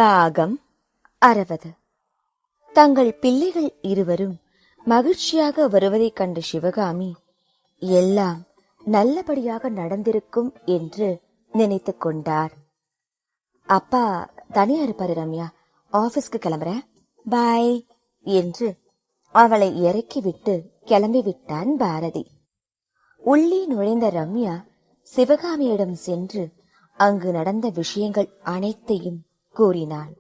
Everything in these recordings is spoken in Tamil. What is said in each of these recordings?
பாகம் 60. தங்கள் பிள்ளைகள் இருவரும் மகிழ்ச்சியாக வருவதைக் கண்ட சிவகாமி எல்லாம் நல்லபடியாக நடந்திருக்கும் என்று நினைத்து கொண்டார். அப்பா தனியா இருப்பாரு ரம்யா, ஆபீஸ்க்கு கிளம்புறேன், பாய் என்று அவளை இறக்கிவிட்டு கிளம்பிவிட்டான் பாரதி. உள்ளே நுழைந்த ரம்யா சிவகாமியிடம் சென்று அங்கு நடந்த விஷயங்கள் அனைத்தையும் கூறினாள்.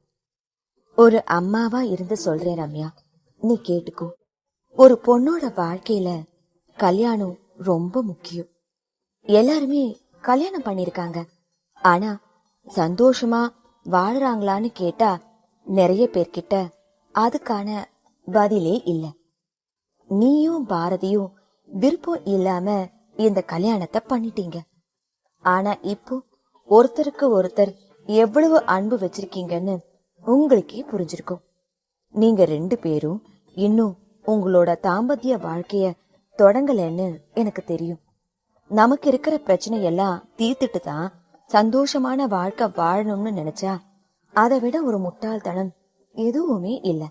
ஒரு அம்மாவா இருந்து சொல்றேன் ரம்யா, நீ கேட்டுக்கோ. ஒரு பொண்ணோட வாழ்க்கையில கல்யாணம் ரொம்ப முக்கியம். எல்லாருமே கல்யாணம் பண்ணிருக்காங்க, ஆனா சந்தோஷமா வாழறாங்களான்னு கேட்டா நிறைய பேர்கிட்ட அதுக்கான பதிலே இல்ல. நீயும் பாரதியும் விருப்பம் இல்லாம இந்த கல்யாணத்தை பண்ணிட்டீங்க. ஆனா இப்போ ஒருத்தருக்கு ஒருத்தர் எவ்வளவு அன்பு வச்சிருக்கீங்கன்னு உங்களுக்கே புரிஞ்சிருக்கும். நீங்க 2 பேரும் இன்னும் உங்களோட தாம்பத்திய வாழ்க்கைய தொடங்கலன்னு எனக்கு தெரியும். நமக்கு இருக்கிற பிரச்சனை எல்லாம் தீர்த்துட்டு தான் சந்தோஷமான வாழ்க்கை வாழணும்னு நினைச்சா அதை விட ஒரு முட்டாள்தனம் எதுவுமே இல்ல.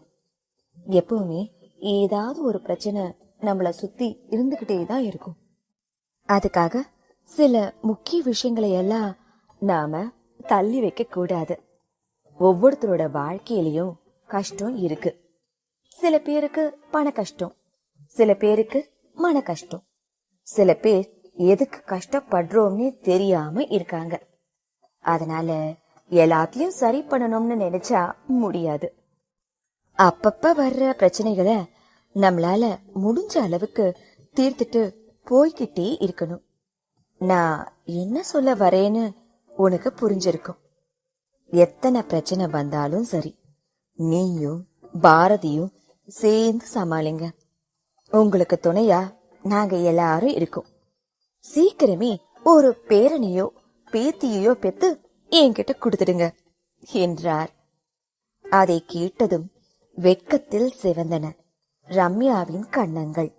எப்பவுமே ஏதாவது ஒரு பிரச்சனை நம்மள சுத்தி இருந்துகிட்டே தான் இருக்கும். அதுக்காக சில முக்கிய விஷயங்களை எல்லாம் நாம தள்ளி வைக்க கூடாது. ஒவ்வொருத்தரோட வாழ்க்கையிலயும் கஷ்டம் இருக்கு. சில பேருக்கு பண கஷ்டம், சில பேருக்கு மன கஷ்டம், சில பேர் எதுக்கு கஷ்டப்படுறோம்னே தெரியாம இருக்காங்க. அதனால எல்லாத்தையும் சரி பண்ணணும்னு நினைச்சா முடியாது. அப்பப்ப வர்ற பிரச்சனைகளை நம்மளால முடிஞ்ச அளவுக்கு தீர்த்துட்டு போய்கிட்டே இருக்கணும். நான் என்ன சொல்ல வரேன்னு உனக்கு புரிஞ்சிருக்கும். எத்தனை பிரச்சனை வந்தாலும் சரி, நீயும் பாரதியும் சேர்ந்து சமாளிங்க. உங்களுக்கு துணையா நாங்க எல்லாரும் இருக்கோம். சீக்கிரமே ஒரு பேரனையோ பேத்தியோ பெத்து என்கிட்ட கொடுத்துடுங்க என்றார். அதை கேட்டதும் வெட்கத்தில் சிவந்தன ரம்யாவின் கண்ணங்கள்.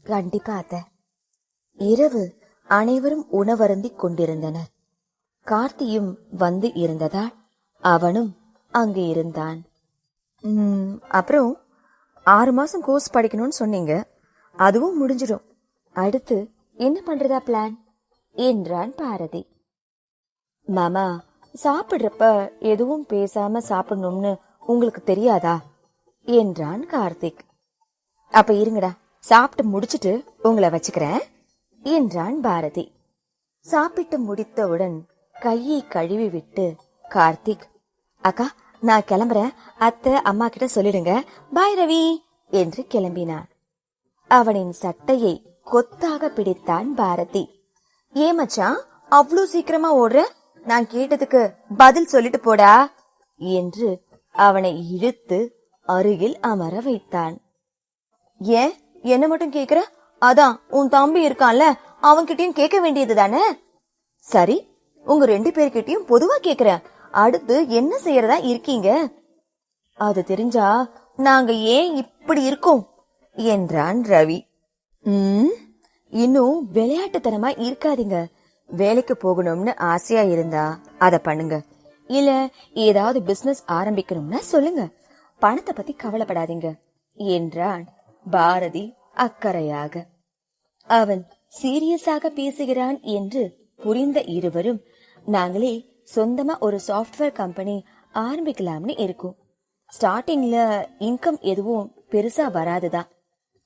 கண்டிப்பா அத்தை. இரவு அனைவரும் உணவருந்தி கொண்டிருந்தனர். கார்த்தியும் வந்து இருந்ததால் அவனும் அங்கு இருந்தான். அப்புறம் 6 மாசம் கோர்ஸ் படிக்கணும்னு சொன்னீங்க, அதுவும் முடிஞ்சிடும். அடுத்து என்ன பண்றதா பிளான் என்றான் பாரதி. மாமா, சாப்பிடுறப்ப எதுவும் பேசாம சாப்பிடணும்னு உங்களுக்கு தெரியாதா என்றான் கார்த்திக். அப்ப இருங்கடா, சாப்பிட்டு முடிச்சிட்டு உங்களை வச்சுக்கிறேன் என்றான் பாரதி. சாப்பிட்டு முடித்தவுடன் கையை கழுவி விட்டு கார்த்திக், அக்கா நான் கிளம்புறேன், அத்தை அம்மா கிட்ட சொல்லிடுங்க, பாய் ரவி என்று கிளம்பினான். அவனின் சட்டையை கொத்தாக பிடித்தான் பாரதி. ஏமச்சான் அவ்வளவு சீக்கிரமா ஓடுற, நான் கேட்டதுக்கு பதில் சொல்லிட்டு போடா என்று அவனை இழுத்து அருகில் அமர வைத்தான். ஏன் என்ன மட்டும் கேக்குற? அதான் உன் தம்பி இருக்கான்ல, அவன்கிட்டயும் கேட்க வேண்டியது தானே. சரி, உங்க 2 பேர்கிட்டயும் பொதுவா கேக்குறேன், அடுத்து என்ன செய்யறதா இருக்கீங்க? அது தெரிஞ்சா நாங்க ஏன் இப்படி இருக்கோம் என்றான் ரவி. இன்னும் விளையாட்டுத்தனமா இருக்காதீங்க. வேலைக்கு போகணும்னு ஆசையா இருந்தா அத பண்ணுங்க, இல்ல ஏதாவது பிசினஸ் ஆரம்பிக்கணும்னா சொல்லுங்க, பணத்தை பத்தி கவலைப்படாதீங்க என்றான் பாரதி அக்கறையாக. அவன் சீரியஸாக பேசுகிறான் என்று புரிந்த இருவரும், நாங்களே சொந்தமா ஒரு சாஃப்ட்வேர் கம்பெனி ஆரம்பிக்கலாம்னு இருக்கோம். ஸ்டார்டிங்ல இன்கம் எதுவும் பெருசா வராதுதான்.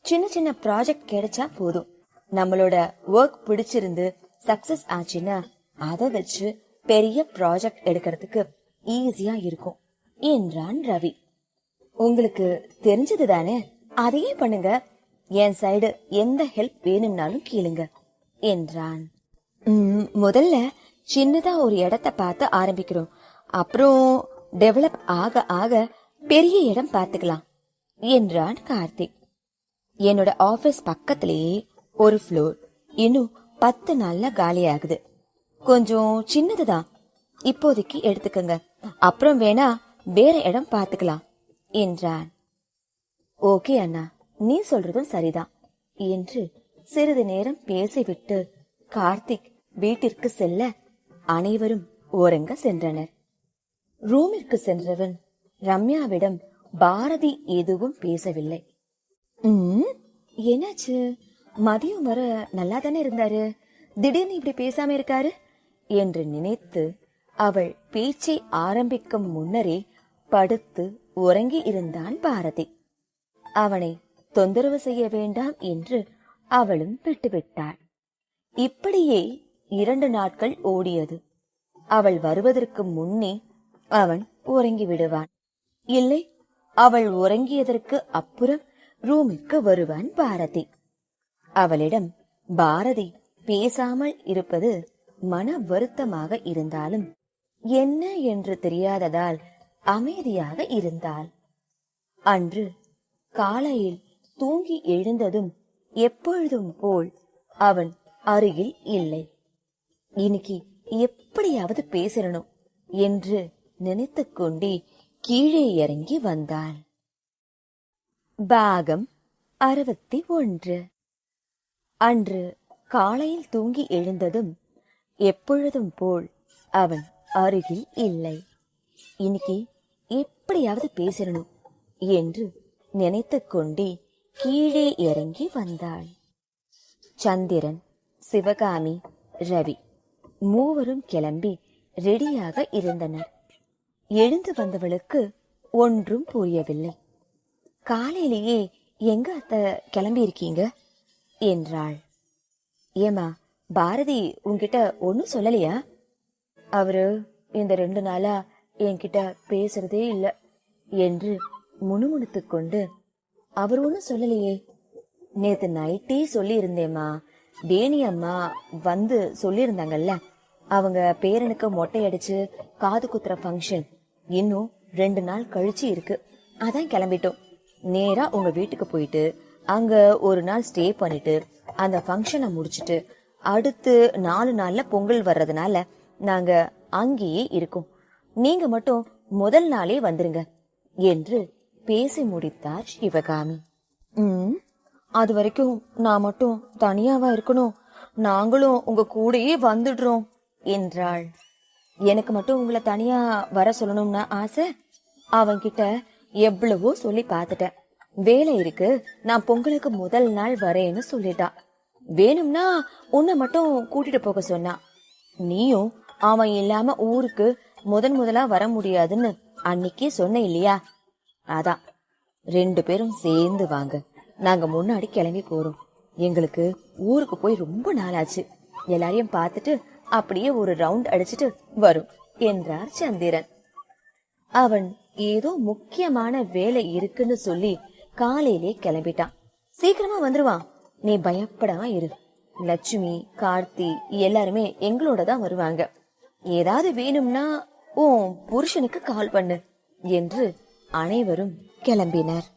சின்ன சின்ன ப்ராஜெக்ட் கிடைச்சா போதும். நம்மளோட ஒர்க் பிடிச்சிருந்து சக்சஸ் ஆச்சுன்னா அதை வச்சு பெரிய ப்ராஜெக்ட் எடுக்கிறதுக்கு ஈஸியா இருக்கும் என்றான் ரவி. உங்களுக்கு தெரிஞ்சது தானே, அதையே பண்ணுங்க. என் சைடு எந்த ஹெல்ப் வேணும்னாலும் கேளுங்க என்றான். முதல்ல சின்னதா ஒரு இடத்தை பார்த்து ஆரம்பிக்கிறோம், அப்புறம் டெவலப் ஆக ஆக பெரிய இடம் பார்த்துக்கலாம் என்றான் கார்த்திக். என்னோட ஆபீஸ் பக்கத்திலேயே ஒரு ஃப்ளோர் இன்னும் 10 நாள்ல காலி ஆகுது. கொஞ்சம் சின்னதுதான், இப்போதைக்கு எடுத்துக்கங்க, அப்புறம் வேணா வேற இடம் பார்த்துக்கலாம் என்றான். ஓகே அண்ணா, நீ சொல்றதும் சரிதான் என்று சிறிது நேரம் பேசிவிட்டு கார்த்திக் வீட்டிற்கு செல்ல அனைவரும் ஓரங்க சென்றனர். ரூமிற்கு சென்றவன் ரம்யாவிடம் பாரதி எதுவும் பேசவில்லை. என்னாச்சு? மதியம் வர நல்லா தானே இருந்தாரு, திடீர்னு இப்படி பேசாம இருக்காரு என்று நினைத்து அவள் பேச்சை ஆரம்பிக்கும் முன்னரே படுத்து உறங்கி இருந்தான் பாரதி. அவனை தொந்தரவு செய்ய வேண்டாம் என்று அவளும் விட்டுவிட்டாள். இப்படியே 2 நாட்கள் ஓடியது. அவள் வருவதற்கு முன்னே அவன் உறங்கி விடுவான். இல்லை, அவள் உறங்கியதற்கு அப்புறம் ரூமிற்கு வருவான் பாரதி. அவளிடம் பாரதி பேசாமல் இருப்பது மன வருத்தமாக இருந்தாலும் என்ன என்று தெரியாததால் அமைதியாக இருந்தாள். அன்று காலையில் தூங்கி எழுந்ததும் எப்பொழுதும் போல் அவன் அருகில் இல்லை. இன்னைக்கு எப்படியாவது பேசணும் என்று நினைத்து கொண்டே கீழே இறங்கி வந்தாள். பாகம் 61. அன்று காலையில் தூங்கி எழுந்ததும் எப்பொழுதும் போல் அவன் அருகில் இல்லை. இன்னைக்கு எப்படியாவது பேசணும் என்று நினைத்து கொண்டே கீழே இறங்கி வந்தாள். சந்திரன், சிவகாமி, ரவி மூவரும் கிளம்பி ரெடியாக இருந்தனர். எழுந்து வந்தவளுக்கு ஒன்றும் புரியவில்லை. காலையிலேயே எங்க அத்தை கிளம்பி இருக்கீங்க என்றாள். ஏமா, பாரதி உன்கிட்ட ஒன்னும் சொல்லலையா? அவரு இந்த 2 நாளா என்கிட்ட பேசுறதே இல்ல என்று முணுமுணுத்து கொண்டு, அவர் ஒன்னும் சொல்லலையே? நேத்து நைட்டே சொல்லி இருந்தேம்மா, தேனி அம்மா வந்து சொல்லியிருந்தாங்கல்ல, அவங்க பேரனுக்கு மொட்டை அடிச்சு காது குத்துற ஃபங்க்ஷன் இன்னும் 2 நாள் கழிச்சு இருக்கு, அதான் கிளம்பிட்டோம். நேரா உங்க வீட்டுக்கு போயிட்டு அங்க ஒரு நாள் ஸ்டே பண்ணிட்டு அந்த ஃபங்க்ஷனை முடிச்சிட்டு அடுத்து 4 நாள்ல பொங்கல் வர்றதுனால நாங்க அங்கேயே இருக்கோம். நீங்க மட்டும் முதல் நாளே வந்துருங்க என்று பேசி முடித்தார் சிவகாமி. அது வரைக்கும் நான் மட்டும் தனியாவா இருக்கணும்? நாங்களும் உங்க கூடயே வந்துடுறோம் என்றாள். எனக்கு மட்டும் உங்களை தனியா வர சொல்லணும்னா ஆசை. அவன்கிட்ட எவ்வளவோ சொல்லி பாத்துட்டேன். வேலை இருக்கு, நான் பொங்கலுக்கு முதல் நாள் வரேன்னு சொல்லிட்டா. வேணும்னா உன்னை மட்டும் கூட்டிட்டு போக சொன்னா. நீயும் அவன் இல்லாம ஊருக்கு முதலா வர முடியாதுன்னு அன்னைக்கே சொன்ன இல்லையா? அதான் 2 பேரும் சேர்ந்து வாங்க, நாங்க முன்னாடி கிளம்பி போறோம். எங்களுக்கு ஊருக்கு போய் ரொம்ப நாளாச்சு. எல்லாரையும் பார்த்துட்டு அப்படியே ஒரு ரவுண்ட் அடிச்சிட்டு வரும் என்றார் சந்திரன். அவன் ஏதோ முக்கியமான வேலை இருக்குன்னு சொல்லி காலையிலே கிளம்பிட்டான். சீக்கிரமா வந்துருவான், நீ பயப்படாம இரு. லட்சுமி, கார்த்தி எல்லாருமே எங்களோட தான் வருவாங்க. ஏதாவது வேணும்னா உன் புருஷனுக்கு கால் பண்ணு என்று அனைவரும் கிளம்பினர்.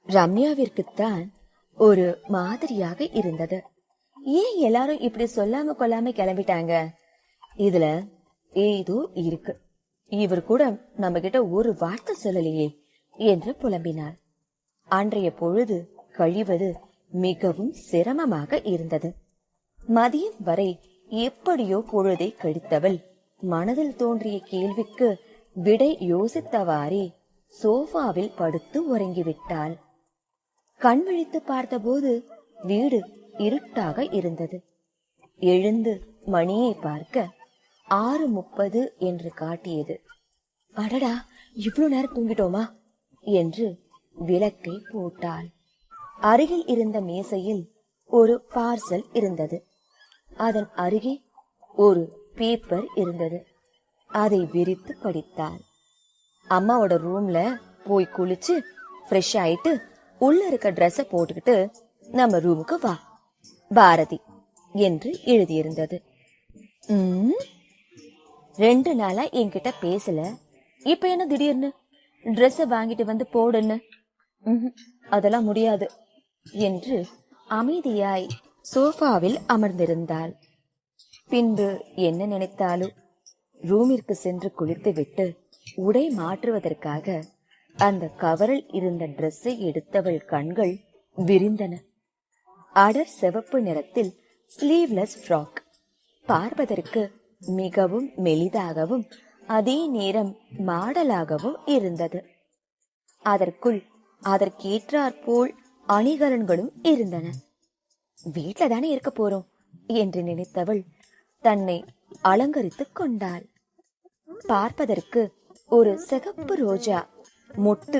ரம்யாவிற்குத்தான் ஒரு மாதிரியாக இருந்தது. ஏன் எல்லாரும் இப்படி சொல்லாம கொள்ளாம கிளம்பிட்டாங்க? இதுல ஏதோ இருக்கு. இவர் கூட நம்ம கிட்ட ஒரு வார்த்தை சொல்லலையே என்று புலம்பினார். அன்றைய பொழுது கழிவது மிகவும் சிரமமாக இருந்தது. மதியம் வரை எப்படியோ பொழுதை கழித்தவள் மனதில் தோன்றிய கேள்விக்கு விடை யோசித்தவாறே சோஃபாவில் படுத்து உறங்கிவிட்டாள். கண் விழித்து பார்த்தபோது வீடு இருட்டாக இருந்தது. எழுந்து மணியை பார்க்க 6:30 என்று காட்டியது. அடடா, இவ்வளவு நேரம் தூங்கிட்டோமா என்று விளக்கை போட்டாள். அருகில் இருந்த மேசையில் ஒரு பார்சல் இருந்தது. அதன் அருகே ஒரு பேப்பர் இருந்தது. அதை விரித்து படித்தாள். அம்மாவோட ரூம்ல போய் குளிச்சு ஃப்ரெஷ் ஆயிட்டு உள்ள இருக்க ட்ரெஸ்ஸ போட்டுக்கிட்டு நம்ம ரூமுக்கு வா, பாரதி என்று எழுதியிருந்தது. 2 நாளா என்கிட்ட பேசல, இப்ப என்ன திடீர்னு ட்ரெஸ்ஸ வாங்கிட்டு வந்து போடுன்னு? அதெல்லாம் முடியாது என்று அமைதியாய் சோஃபாவில் அமர்ந்திருந்தாள். பின்பு என்ன நினைத்தாலும் ரூமிற்கு சென்று குளித்து விட்டு உடை மாற்றுவதற்காக அந்த கவரில் இருந்த ட்ரெஸ்ஸை எடுத்தவள் கண்கள் விரிந்தன. அடர் சிவப்பு நிறத்தில் ஸ்லீவ்லெஸ் ஃப்ராக், பார்ப்பதற்கு மிகவும் மெலிதாகவும் அதே நேரம் மாடலாகவும் இருந்தது. அதற்குள் அதற்கேற்றாற்போல் அணிகலன்களும் இருந்தன. வீட்ல தானே இருக்க போறோம் என்று நினைத்தவள் தன்னை அலங்கரித்துக் கொண்டாள். பார்ப்பதற்கு ஒரு சிகப்பு ரோஜா மொட்டு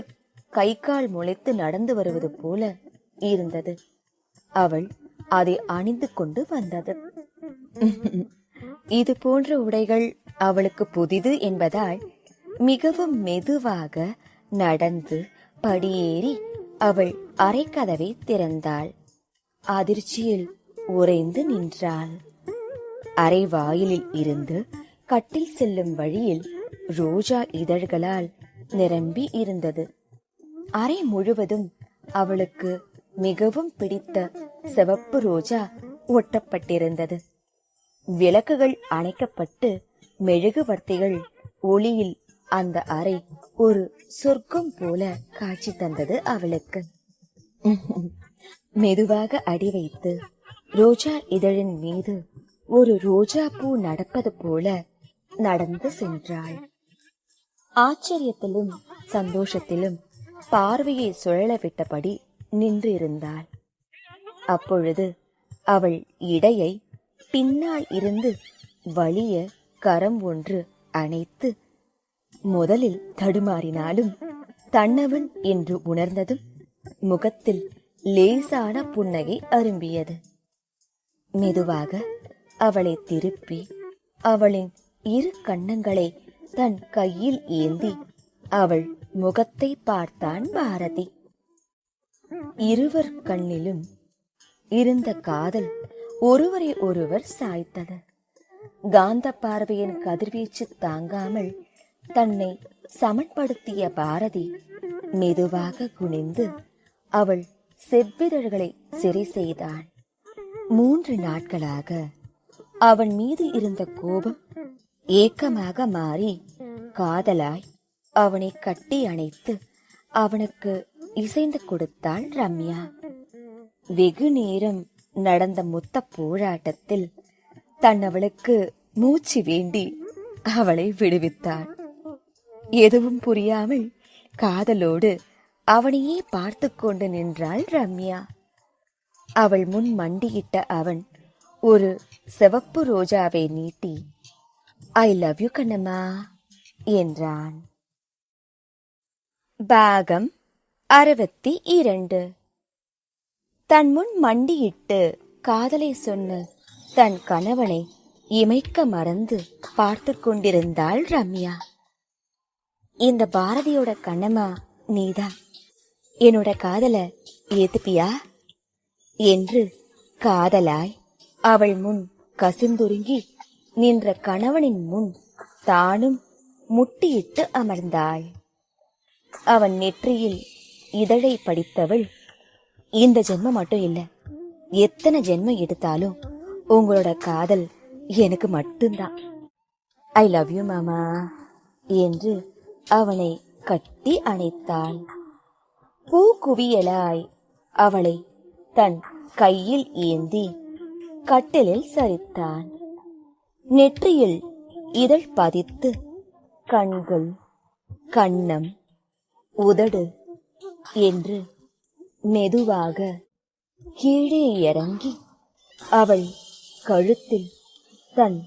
கை கால் முளைத்து நடந்து வருவது போல இருந்தது. அவள் அதை அணிந்து கொண்டு வந்தது. இது போன்ற உடைகள் அவளுக்கு புதிது என்பதால் மிகவும் மெதுவாக நடந்து படியேறி அவள் அறைக்கதவை திறந்தாள். அதிர்ச்சியில் உறைந்து நின்றாள். அறை வாயிலில் இருந்து கட்டில் செல்லும் வழியில் ரோஜா இதழ்களால் நிரம்பி இருந்தது. அறை முழுவதும் அவளுக்கு மிகவும் பிடித்த சிவப்பு ரோஜா ஒட்டப்பட்டிருந்தது. விளக்குகள் அணைக்கப்பட்டு மெழுகுவர்த்திகள் ஒளியில் அந்த அறை ஒரு சொர்க்கம் போல காட்சி தந்தது அவளுக்கு. மெதுவாக அடி வைத்து ரோஜா இதழின் மீது ஒரு ரோஜா பூ நடப்பது போல நடந்து சென்றாள். ஆச்சரியத்திலும் சந்தோஷத்திலும் பார்வையை சுழல விட்டபடி நின்றிருந்தாள். அப்பொழுது அவள் இடையை பின்னால் இருந்து வலிய கரம் ஒன்று அணைத்து, முதலில் தடுமாறினாலும் தன்னவன் என்று உணர்ந்ததும் முகத்தில் லேசான புன்னகை அரும்பியது. மெதுவாக அவளை திருப்பி அவளின் இரு கன்னங்களை தன் கையில் ஏந்தி அவள் முகத்தை பார்த்தான் பாரதி. இருவர் கண்ணிலும் இருந்த காதல் ஒருவரை ஒருவர் சாய்த்தது. காந்த பார்வையின் கதிர்வீச்சு தாங்காமல் தன்னை சமன்படுத்திய பாரதி மெதுவாக குனிந்து அவள் செவ்விதழ்களை சிறை செய்தான். 3 நாட்களாக அவன் மீது இருந்த கோபம் ஏக்கமாக மாறி காதலாய் அவனை கட்டி அணைத்து அவனுக்கு இசைந்து கொடுத்தாள் ரம்யா. வெகு நேரம் நடந்த மொத்த போராட்டத்தில் தன்னவளுக்கு மூச்சு வேண்டி அவளை விடுவித்தாள். எதுவும் புரியாமல் காதலோடு அவனையே பார்த்து கொண்டு நின்றாள் ரம்யா. அவள் முன் மண்டியிட்ட அவன் ஒரு சிவப்பு ரோஜாவை நீட்டி, ஐ லவ் யூ கண்ணம்மா என்றான். பாகம் 62. தன் முன் மண்டியிட்டு காதலை சொன்ன தன் கணவனை இமைக்க மறந்து பார்த்து கொண்டிருந்தாள் ரம்யா. இந்த பாரதியோட கண்ணம்மா நீதான், என்னோட காதல ஏத்துப்பியா என்று காதலாய் அவள் முன் கசிந்துருங்கி நின்ற கணவனின் முன் தானும் முட்டியிட்டு அமர்ந்தாள். அவன் நெற்றியில் இதழை படித்தவள், இந்த ஜென்மம் மட்டும் இல்ல, எத்தனை ஜென்மம் எடுத்தாலும் உங்களோட காதல் எனக்கு மட்டும்தான். ஐ லவ் யூ மாமா என்று அவனை கட்டி அணைத்தாள். பூக்குவியலாய் அவளை தன் கையில் ஏந்தி கட்டிலில் சரித்தான். நெற்றியில் இதழ் பதித்து கண்கள், கன்னம், உதடு என்று மெதுவாக கீழே இறங்கி அவள் கழுத்தில் தன்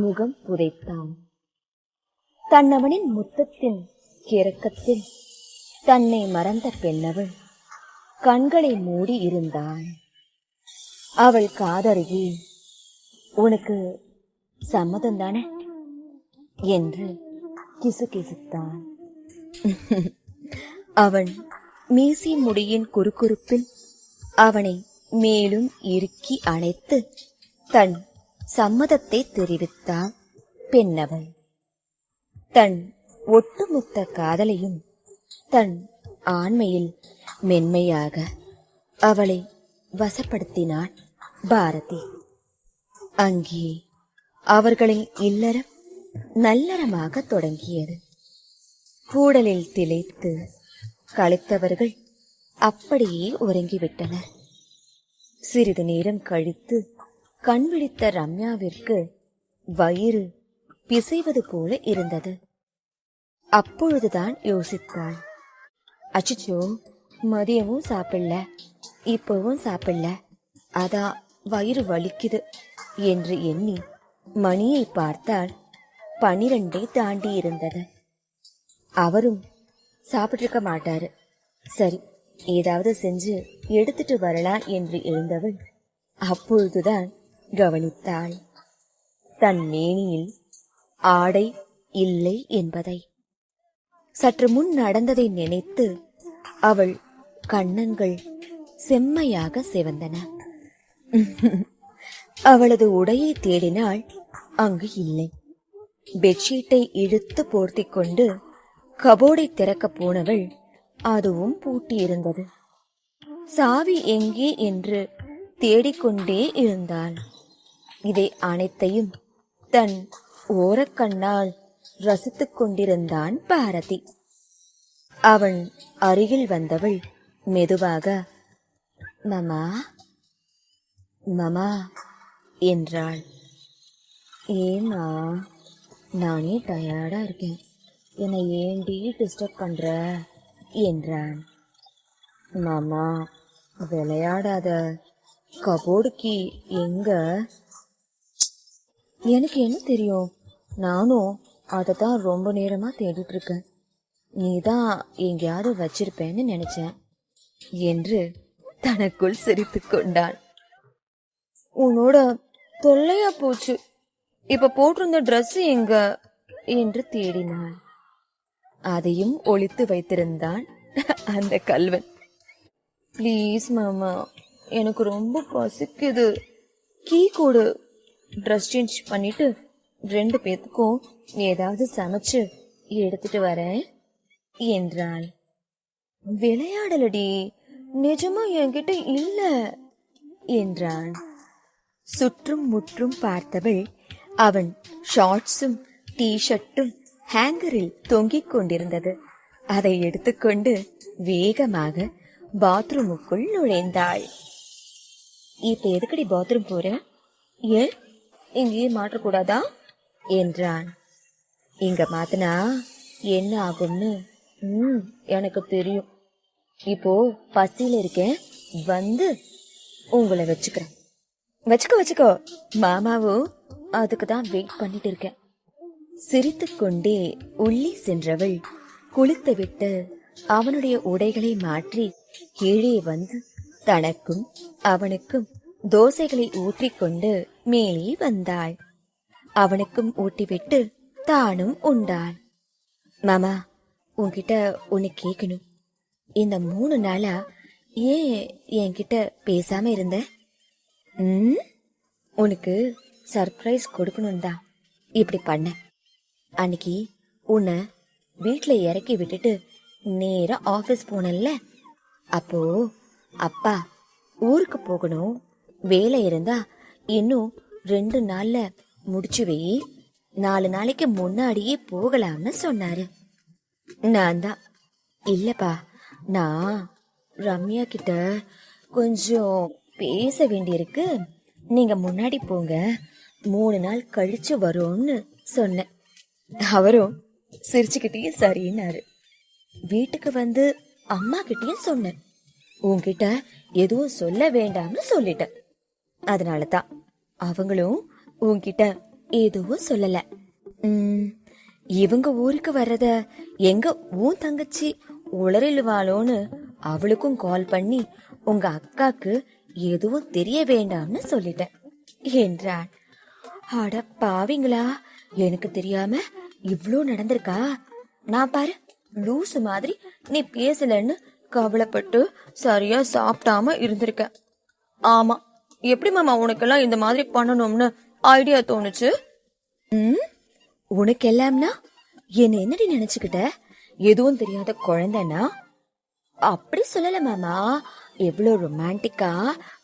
முகம் புதைத்தான். தன்னவனின் முத்தத்தின் கிறக்கத்தில் தன்னை மறந்த பெண்ணவள் கண்களை மூடி இருந்தாள். அவள் காதருகே, உனக்கு சம்மதம் தானே என்று கிசுகிசுத்தான். அவன் மீசி முடியின் குறுகுறுப்பில் அவனை மேலும் இறுக்கி அணைத்து தன் சம்மதத்தை தெரிவித்தாள் பெண்ணவள். தன் ஒட்டுமொத்த காதலையும் தன் ஆண்மையில் மென்மையாக அவளை வசப்படுத்தினான் பாரதி. அங்கே அவர்களின் இல்லறம் நல்லறமாக தொடங்கியது. கூடலில் திளைத்து களைத்தவர்கள் அப்படியே உறங்கிவிட்டனர். சிறிது நேரம் கழித்து கண் விழித்த ரம்யாவிற்கு வயிறு பிசைவது போல இருந்தது. அப்பொழுதுதான் யோசித்தாள். அச்சோ, மதியமும் சாப்பிடல, இப்பவும் சாப்பிடல, அதான் வயிறு வலிக்குது என்று எண்ணி மணியை பார்த்தால் 12 தாண்டி இருந்தது. அவரும் சாப்பிட்டிருக்க மாட்டாரு. சரி, ஏதாவது செஞ்சு எடுத்துட்டு வரலாம் என்று எழுந்தவள் அப்பொழுதுதான் கவனித்தாள் தன் மேனியில் ஆடை இல்லை என்பதை. சற்று முன் நடந்ததை நினைத்து அவள் கன்னங்கள் செம்மையாக சிவந்தன. அவளது உடையை தேடினாள், அங்கு இல்லை. பெட்ஷீட்டை இழுத்து போர்த்தி கொண்டு கபோர்டை திறக்க போனவள் அதுவும் பூட்டியிருந்தது. சாவி எங்கே என்று தேடிக்கொண்டே இருந்தாள். இதை அனைத்தையும் தன் ஓரக்கண்ணால் ரசித்துக் கொண்டிருந்தான் பாரதி. அவன் அருகில் வந்தவள் மெதுவாக மாமா மாமா என்றாள். ஏமா, நானே டயர்டா இருக்கேன், என்னை ஏண்டி டிஸ்டர்ப் பண்ற என்றான். மாமா விளையாடாத, கபோர்டுக்கு எங்க? எனக்கு என்ன தெரியும், நானும் அதை தான் ரொம்ப நேரமா தேடிட்டு இருக்கேன், நீதான் எங்கேயாவது வச்சிருப்பேன்னு நினைச்சேன் என்று தனக்குள் சிரித்து கொண்டான். உன்னோட தொல்லையா போச்சு, இப்ப போட்டிருந்த ட்ரெஸ் எங்க என்று தேடினாள். அதையும் ஒளித்து வைத்திருந்தான் அந்த கல்வன். ப்ளீஸ் மாமா, எனக்கு ரொம்ப பசிக்குது, கீ கொடு, ட்ரெஸ் சேஞ்ச் பண்ணிட்டு 2 பேத்துக்கும் ஏதாவது சமைச்சு எடுத்துட்டு வரேன் என்றாள். விளையாடலடி, நிஜமா என்கிட்ட இல்ல என்றான். சுற்றும் முற்றும் பார்த்தவள் அவன் ஷார்ட்ஸும் டீ-ஷர்ட்டும் ஹேங்கரில் தொங்கிக் கொண்டிருந்தது. அதை எடுத்துக்கொண்டு வேகமாக பாத்ரூமுக்குள் நுழைந்தாள். இப்ப எதுக்கடி பாத்ரூம் போற? ஏன் இங்கேயே மாற்றக்கூடாதா என்றான். இங்க மாத்தினா என்ன ஆகும்னு எனக்கு தெரியும். இப்போ பசியில இருக்கேன், வந்து உங்களை வச்சுக்கிறேன். வச்சுக்கோ, மாமாவும் அதுக்கு தான் வெயிட் பண்ணிட்டு இருக்கேன். சிரித்து கொண்டே உள்ளே சென்றவள் குளித்து விட்டு அவனுடைய உடைகளை மாற்றி கீழே வந்து தனக்கும் அவனுக்கும் தோசைகளை ஊற்றிக்கொண்டு மேலே வந்தாள். அவனுக்கும் ஊட்டிவிட்டு தானும் உண்டாள். மாமா, உன்கிட்ட உன்னை கேட்கணும். இந்த 3 நாளா ஏன் என்கிட்ட பேசாம இருந்த? உனக்கு சர்ப்ரைஸ் கொடுக்கணும் தான் இப்படி பண்ண. அன்னைக்கு உன்னை வீட்டுல இறக்கி விட்டுட்டு நேரா ஆபீஸ் போனல்ல, அப்போ அப்பா ஊருக்கு போகணும், வேலை இருந்தா இன்னும் 2 நாள்ல முடிச்சு வை, 4 நாளைக்கு முன்னாடியே போகலாம்னு சொன்னாரு. நான் தான் இல்லப்பா, நான் ரம்யா கிட்ட கொஞ்சம் பேச வேண்டியிருக்கு, நீங்க முன்னாடி போங்க, 3 நாள் கழிச்சு வரோம்னு சொன்னேன். அவரும் சிரிச்சுக்கிட்டே சரின்னாரு. வீட்டுக்கு வந்து அம்மா கிட்டயும் சொன்னேன், உன்கிட்ட எதுவும் சொல்ல வேண்டாம்னு சொல்லிட்டேன். அதனாலதான் அவங்களும் உன்கிட்ட எதுவும் சொல்லல. இவங்க ஊருக்கு வர்றத எங்க உன் தங்கச்சி உளறிலுவாளோன்னு அவளுக்கும் கால் பண்ணி உங்க அக்காக்கு எதுவும் தெரிய வேண்டாம்னு சொல்லிட்டேன் என்றான். அட பாவிங்களா, எனக்கு தெரியாம இவ்ளோ நடந்திருக்கா? நான் பாரு லூசு மாதிரி நீ பேசலன்னு கவலைப்பட்டு சரியா சாப்பிட்டாம இருந்திருக்க. ஆமா, எப்படி மாமா உனக்கெல்லாம் இந்த மாதிரி பண்ணணும்னு ஐடியா தோணுச்சு? உனக்கு எல்லாம்னா என்ன என்னடி நினைச்சுக்கிட்ட? எதுவும் தெரியாத குழந்தைனா? அப்படி சொல்லல மாமா, எவ்வளவு ரொமான்டிக்கா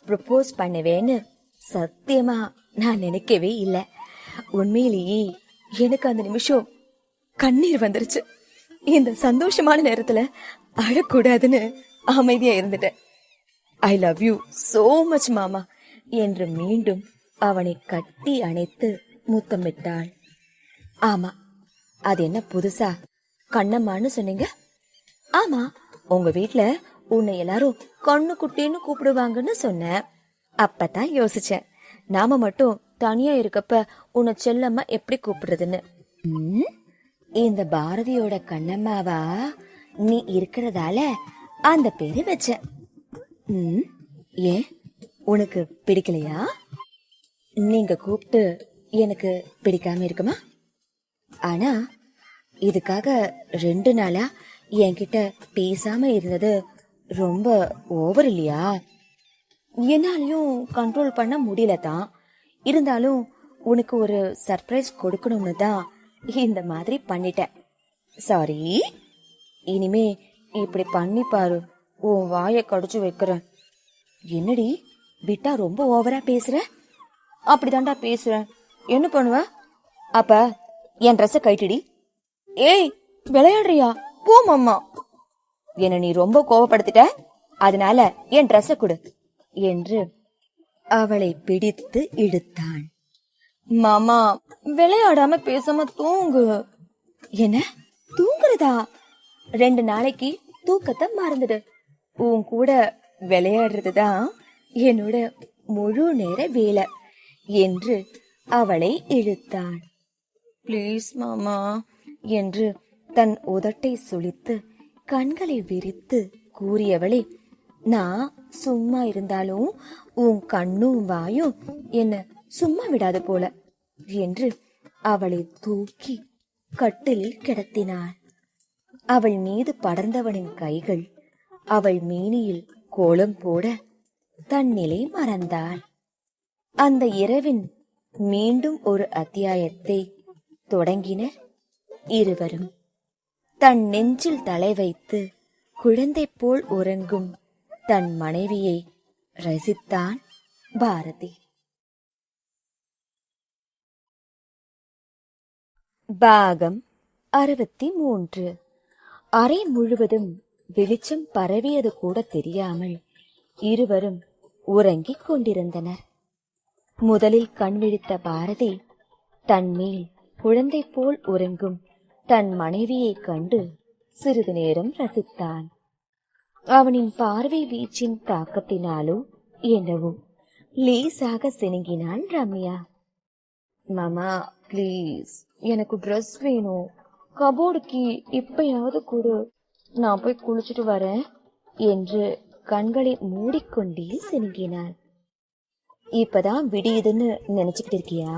ப்ரப்போஸ் பண்ணுவேன்னு சத்தியமா நான் நினைக்கவே இல்ல. உண்மையிலேயே எனக்கு அந்த நிமிஷம் கண்ணீர் வந்துருச்சு. இந்த சந்தோஷமான நேரத்துல அழக்கூடாதுன்னு அமைதியா இருந்துட்டேன். I love you so much மாமா என்று மீண்டும் அவனை கட்டி அணைத்து முத்தமிட்டாள். ஆமா, அது என்ன புதுசா கண்ணம்மான்னு சொன்னீங்க? ஆமா, உங்க வீட்ல உன்னை எல்லாரும் கண்ணு குட்டின்னு கூப்பிடுவாங்கன்னு சொன்னேன். அப்பதான் யோசிச்சேன், நாம மட்டும் தனியா இருக்கப்ப உன்னை செல்லம்மா எப்படி கூப்பிடுறதுன்னு. இந்த பாரதியோட கண்ணம்மாவா நீ இருக்கிறதால அந்த பேரு வச்சேன். ஏன் உனக்கு பிடிக்கலையா? நீங்க கூப்பிட்டு எனக்கு பிடிக்காம இருக்குமா? ஆனா இதுக்காக 2 நாளா என்கிட்ட பேசாம இருந்தது ரொம்ப ஓவர் இல்லையா? என்னாலையும் கண்ட்ரோல் பண்ண முடியல தான். இருந்தாலும் உனக்கு ஒரு சர்ப்ரைஸ் கொடுக்கணும்னு தான் இந்த மாதிரி பண்ணிட்டேன். சாரி. இனிமே இப்படி பண்ணி பாரு, உன் வாயை கடிச்சு வைக்கிறேன். என்னடி விட்டா ரொம்ப ஓவரா பேசுற? அப்படிதான்டா பேசுறேன். என்ன பண்ணுவ? அப்ப என் ட்ரெஸ்ஸ கட்டிடி. ஏய், விளையாடுறியா? போ மாமா. என்ன நீ ரொம்ப கோவப்படுத்திட்ட, அதனால என் ட்ரெஸ்ஸ கொடு என்று அவளை பிடித்து இழுத்தான். மாமா, விளையாடாம பேசாம தூங்கு. என்ன தூங்குறதா? 2 நாளைக்கு தூக்கத்தை மறந்துடு. உன் கூட விளையாடுறதுதான் என்னோட முழு நேர வேலை என்று அவளை இழுத்தான். பிளீஸ் மாமா என்று தன் உதட்டை சுளித்து கண்களை விரித்து கூறியவளே, நான் சும்மா இருந்தாலும் உன் கண்ணும் வாயும் என்ன சும்மா விடாது போல என்று அவளை தூக்கி கட்டிலில் கிடத்தினாள். அவள் மீது படர்ந்தவனின் கைகள் அவள் மேனியில் கோலம் போட தன் நிலை மறந்தாள். அந்த இரவின் மீண்டும் ஒரு அத்தியாயத்தை தொடங்கினர் இருவரும். தன் நெஞ்சில் தலை வைத்து குழந்தை போல் உறங்கும் தன் மனைவியை ரசித்தான் பாரதி. பாகம் 63. அறை முழுவதும் வெளிச்சம் பரவியது கூட தெரியாமல் இருவரும் உறங்கிக் கொண்டிருந்தனர். முதலில் கண் விழித்த பாரதி தன் மேல் குழந்தை போல் உறங்கும் தன் மனைவியை கண்டு சிறிது நேரம் ரசித்தான். அவனின் பார்வை வீச்சின் தாக்கத்தினாலோ என்னவோ லேசாக சினுங்கினாள் ரம்யா. மாமா பிளீஸ், எனக்கு ட்ரெஸ் வேணும். கபோர்டுக்கு இப்பயாவது கொடு, நான் போய் குளிச்சுட்டு வரேன் என்று கண்களை மூடிக்கொண்டே சினுங்கினாள். இப்பதான் விடியுதுன்னு நினைச்சுக்கிட்டு இருக்கியா?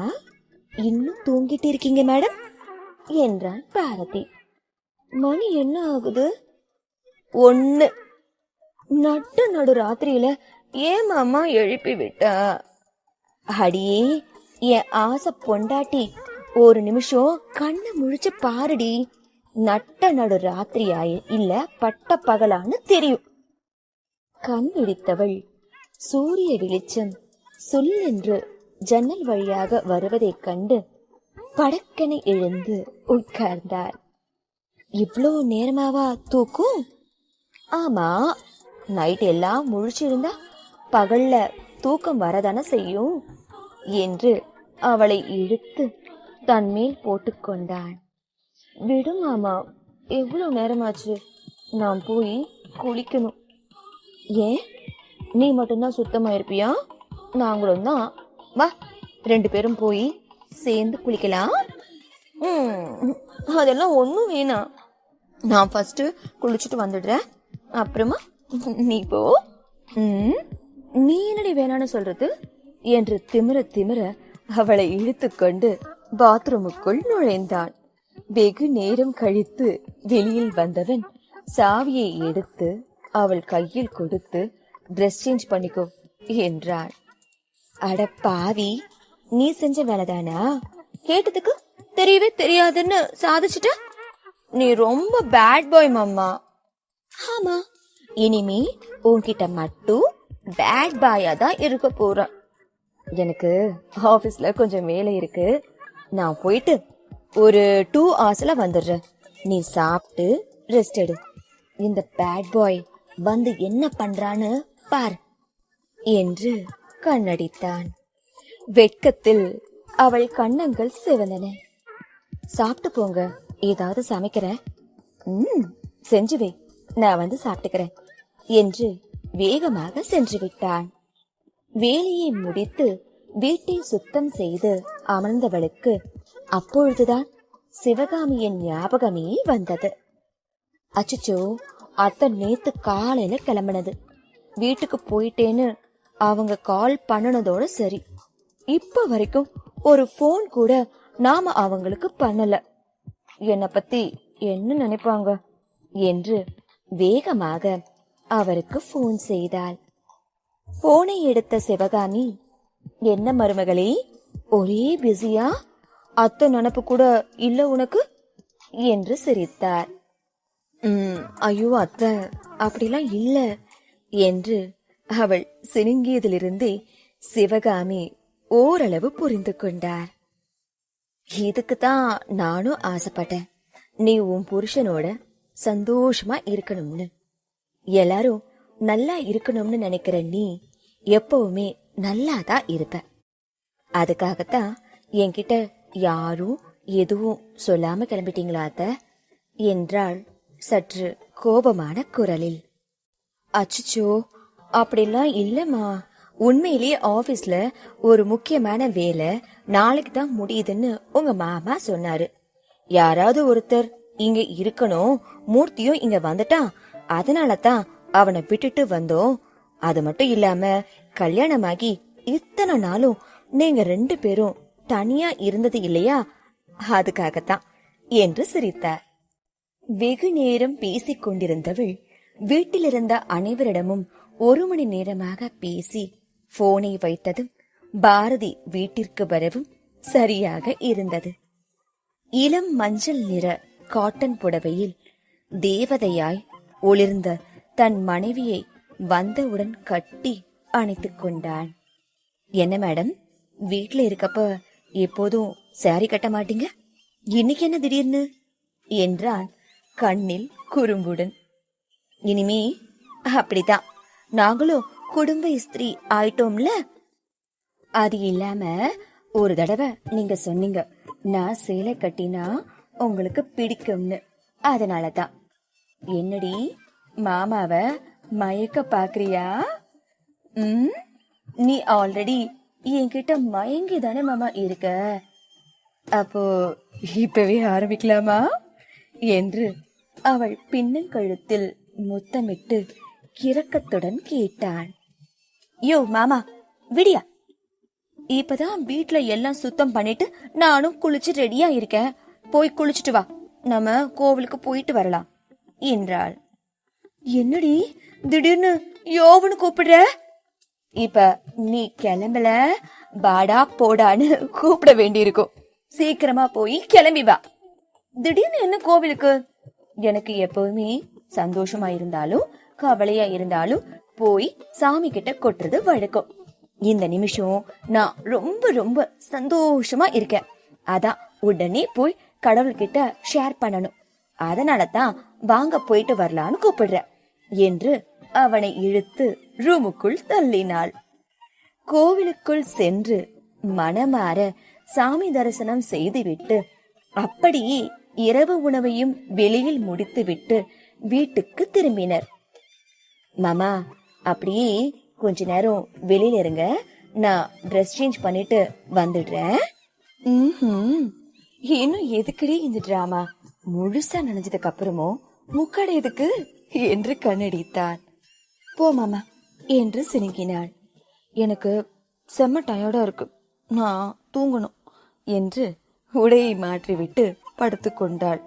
இன்னும் தூங்கிட்டு இருக்கீங்க மேடம் என்றான் பாரதி. மணி என்ன ஆகுது? 1. நடு ராத்திரியில ஏன் மாமா எழுப்பி விட்டா? அடியே என் ஆசை பொண்டாட்டி, ஒரு நிமிஷம் கண்ணை முழிச்சு பாருடி. நடு ராத்திரியாய இல்ல பட்ட பகலான்னு தெரியும். கண் விழித்தவள் சூரிய வெளிச்சம் சொல்லென்று ஜன்னல் வழியாக வருவதைக் கண்டு படக்கென எழுந்து உட்கார்ந்தார். இவ்வளோ நேரமாவா தூக்கும்? ஆமா, நைட் எல்லாம் முழிச்சிருந்தா பகல்ல தூக்கம் வரதானே செய்யும் என்று அவளை இழுத்து தன்மேல் போட்டுக்கொண்டான். விடும் மாமா, எவ்வளவு நேரமாச்சு, நான் போய் குளிக்கணும். ஏன், நீ மட்டும்தான் சுத்தமா இருப்பியா? நாங்களும் தான். வா, 2 பேரும் போய் சேர்ந்து குளிக்கலாம். அதெல்லாம் ஒன்றும் வேணாம், நான் ஃபர்ஸ்ட் குளிச்சுட்டு வந்துடுறேன், அப்புறமா நீ போ. நீ என்னடி வேணான்னு சொல்றது என்று திமிர அவளை இழுத்து கொண்டு பாத்ரூமுக்குள் நுழைந்தான். வெகு நேரம் கழித்து வெளியில் வந்தவன் சாவியை எடுத்து அவள் கையில் கொடுத்து ட்ரெஸ் சேஞ்ச் பண்ணிக்கோ என்றான். அட பாவி, நீ செஞ்ச வேலைதானா? கேட்டதுக்கு தெரியவே தெரியாதுன்னு சாதிச்சுட்ட. நீ ரொம்ப பேட் பாய் மாமா. ஆமா, இனிமே உன்கிட்ட மட்டும் பேட் பாயா தான் இருக்க போறேன். எனக்கு ஆபீஸ்ல கொஞ்சம் வேலை இருக்கு, நான் போயிட்டு ஒரு 2 hours வந்துடுறேன். நீ சாப்பிட்டு ரெஸ்ட் எடு. இந்த பேட் பாய் வந்து என்ன பண்றான்னு பார் என்று கண்ணடித்தான். வெட்கத்தில் அவள் கண்ணங்கள் சிவந்தன. சாப்பிட்டு போங்க, ஏதாவது சமைக்கிறேன் செஞ்சு வை, நான் வந்து சாப்பிட்டுக்கிறேன் என்று வேகமாக சென்று விட்டான். வேலையை முடித்து வீட்டை சுத்தம் செய்து அமர்ந்தவளுக்கு அப்பொழுதுதான் சிவகாமியின் ஞாபகமே வந்தது. அச்சச்சோ, அத்தை நேத்து காலையில கிளம்பினது, வீட்டுக்கு போயிட்டேன்னு அவங்க கால் பண்ணனதோட சரி, இப்ப வரைக்கும் ஒரு போன் கூட நாம அவங்களுக்கு பண்ணல. என்னை பத்தி என்ன நினைப்பாங்க என்று வேகமாக அவருக்கு போன் செய்தாள். போனை எடுத்த சிவகாமி, என்ன மருமகளே, ஒரே பிஸியா? அத்தை நினப்பு கூட இல்ல உனக்கு என்று சிரித்தார். ஐயோ அத்தை, அப்படிலாம் இல்ல என்று அவள் சினுங்கியதிலிருந்தே சிவகாமி ஓரளவு புரிந்து கொண்டார். இதுக்குதான் நானும் ஆசைப்பட்டேன், நீ உன் புருஷனோட சந்தோஷமா இருக்கணும்னு. எல்லாரும் நல்லா இருக்கணும்னு நினைக்கிற நீ எப்பவுமே நல்லாதான் இருப்ப. அதுக்காகத்தான் என்கிட்ட யாரும் எதுவும் சொல்லாம கிளம்பிட்டீங்களா அத்த என்றாள் சற்று கோபமான குரலில். அச்சுச்சோ, அப்படிலாம் இல்லம்மா, உண்மையிலேயே ஆபீஸ்ல ஒரு முக்கியமான வேலை நாளைக்கு தான் முடியுதுன்னு உங்க மாமா சொன்னாரு. யாராவது ஒருத்தர் இங்க இருக்கணும், மூர்த்தியும் இங்க வந்துட்டான், அதனாலதான் அவனை விட்டுட்டு வந்தோம். அது மட்டும் இல்லாம கல்யாணமாகி இத்தனை நாளும் நீங்க 2 பேரும் தனியா இருந்தது இல்லையா, அதுக்காகத்தான் என்று சிரித்தார். வெகு நேரம் பேசிக் கொண்டிருந்தவள் வீட்டிலிருந்த அனைவரிடமும் 1 மணி நேரமாக பேசி போனை வைத்ததும் பாரதி வீட்டிற்கு வரவும் சரியாக இருந்தது. இளம் மஞ்சள் நிற காட்டன் புடவையில் தேவதையாய் ஒளிர்ந்த தன் மனைவியை வந்தவுடன் கட்டி அணைத்துக் கொண்டான். என்ன மேடம், வீட்டுல இருக்கப்ப எப்போதும் சாரி கட்ட மாட்டீங்க, இன்னைக்கு என்ன திடீர்னு என்றான் கண்ணில் குறும்புடன். இனிமே அப்படித்தான், நாங்களும் குடும்ப ஸ்திரீ ஆயிட்டோம்ல. அது இல்லாம ஒரு தடவை நீங்க சொன்னீங்க, நான் சேலை கட்டினா உங்களுக்கு பிடிக்கும்னு, அதனாலதான். என்னடி மாமாவ மயக்க பாக்குறியா? நீ ஆல்ரெடி என்கிட்ட மயங்கி தானே மாமா இருக்க, அப்போ இப்பவே ஆரம்பிக்கலாமா என்று அவள் பின்னங்கழுத்தில் முத்தமிட்டு கிறக்கத்துடன் கேட்டான். யோ மாமா, விடியா, இப்பதான் வீட்டுல எல்லாம் சுத்தம் பண்ணிட்டு நானும் குளிச்சு ரெடியா இருக்கேன், போய் குளிச்சுட்டு வா, நம்ம கோவிலுக்கு போயிட்டு வரலாம் என்றாள். என்னடி திடீர்னு யோவனு கூப்பிடுற? இப்ப நீ கிளம்பல, பாடா போடான்னு கூப்பிட வேண்டியிருக்கும், சீக்கிரமா போய் கிளம்பி வா. திடீர்னு என்ன கோவிலுக்கு? எனக்கு எப்பவுமே சந்தோஷமா இருந்தாலும் கவலையா இருந்தாலும் போய் சாமி கிட்ட கொட்டுறது வழக்கம். இந்த நிமிஷம் நான் ரொம்ப ரொம்ப சந்தோஷமா இருக்கேன், அதான் உடனே போய் கடவுள்கிட்ட ஷேர் பண்ணணும், அதனாலதான் வாங்க போயிட்டு வரலான்னு கூப்பிடுற என்று அவனை இழுத்து ரூமுக்குள் தள்ளினாள். கோவிலுக்குள் சென்று மனமாற சாமி தரிசனம் செய்துவிட்டு அப்படியே இரவு உணவையும் வெளியில் முடித்துவிட்டு வீட்டுக்கு திரும்பினர். மாமா, அப்படியே கொஞ்ச நேரம் வெளியில இருங்க, நான் ட்ரெஸ் சேஞ்ச் பண்ணிட்டு வந்துடுறேன். இன்னும் எதுக்கடி இந்த டிராமா? முழுசா நினைஞ்சதுக்கு அப்புறமோ முக்காடு எதுக்கு என்று கண்ணடித்தான். போ மாமா என்று சினுங்கினாள். எனக்கு செம்ம டயர்டா இருக்கு, நான் தூங்கணும் என்று உடையை மாற்றிவிட்டு படுத்து கொண்டாள்.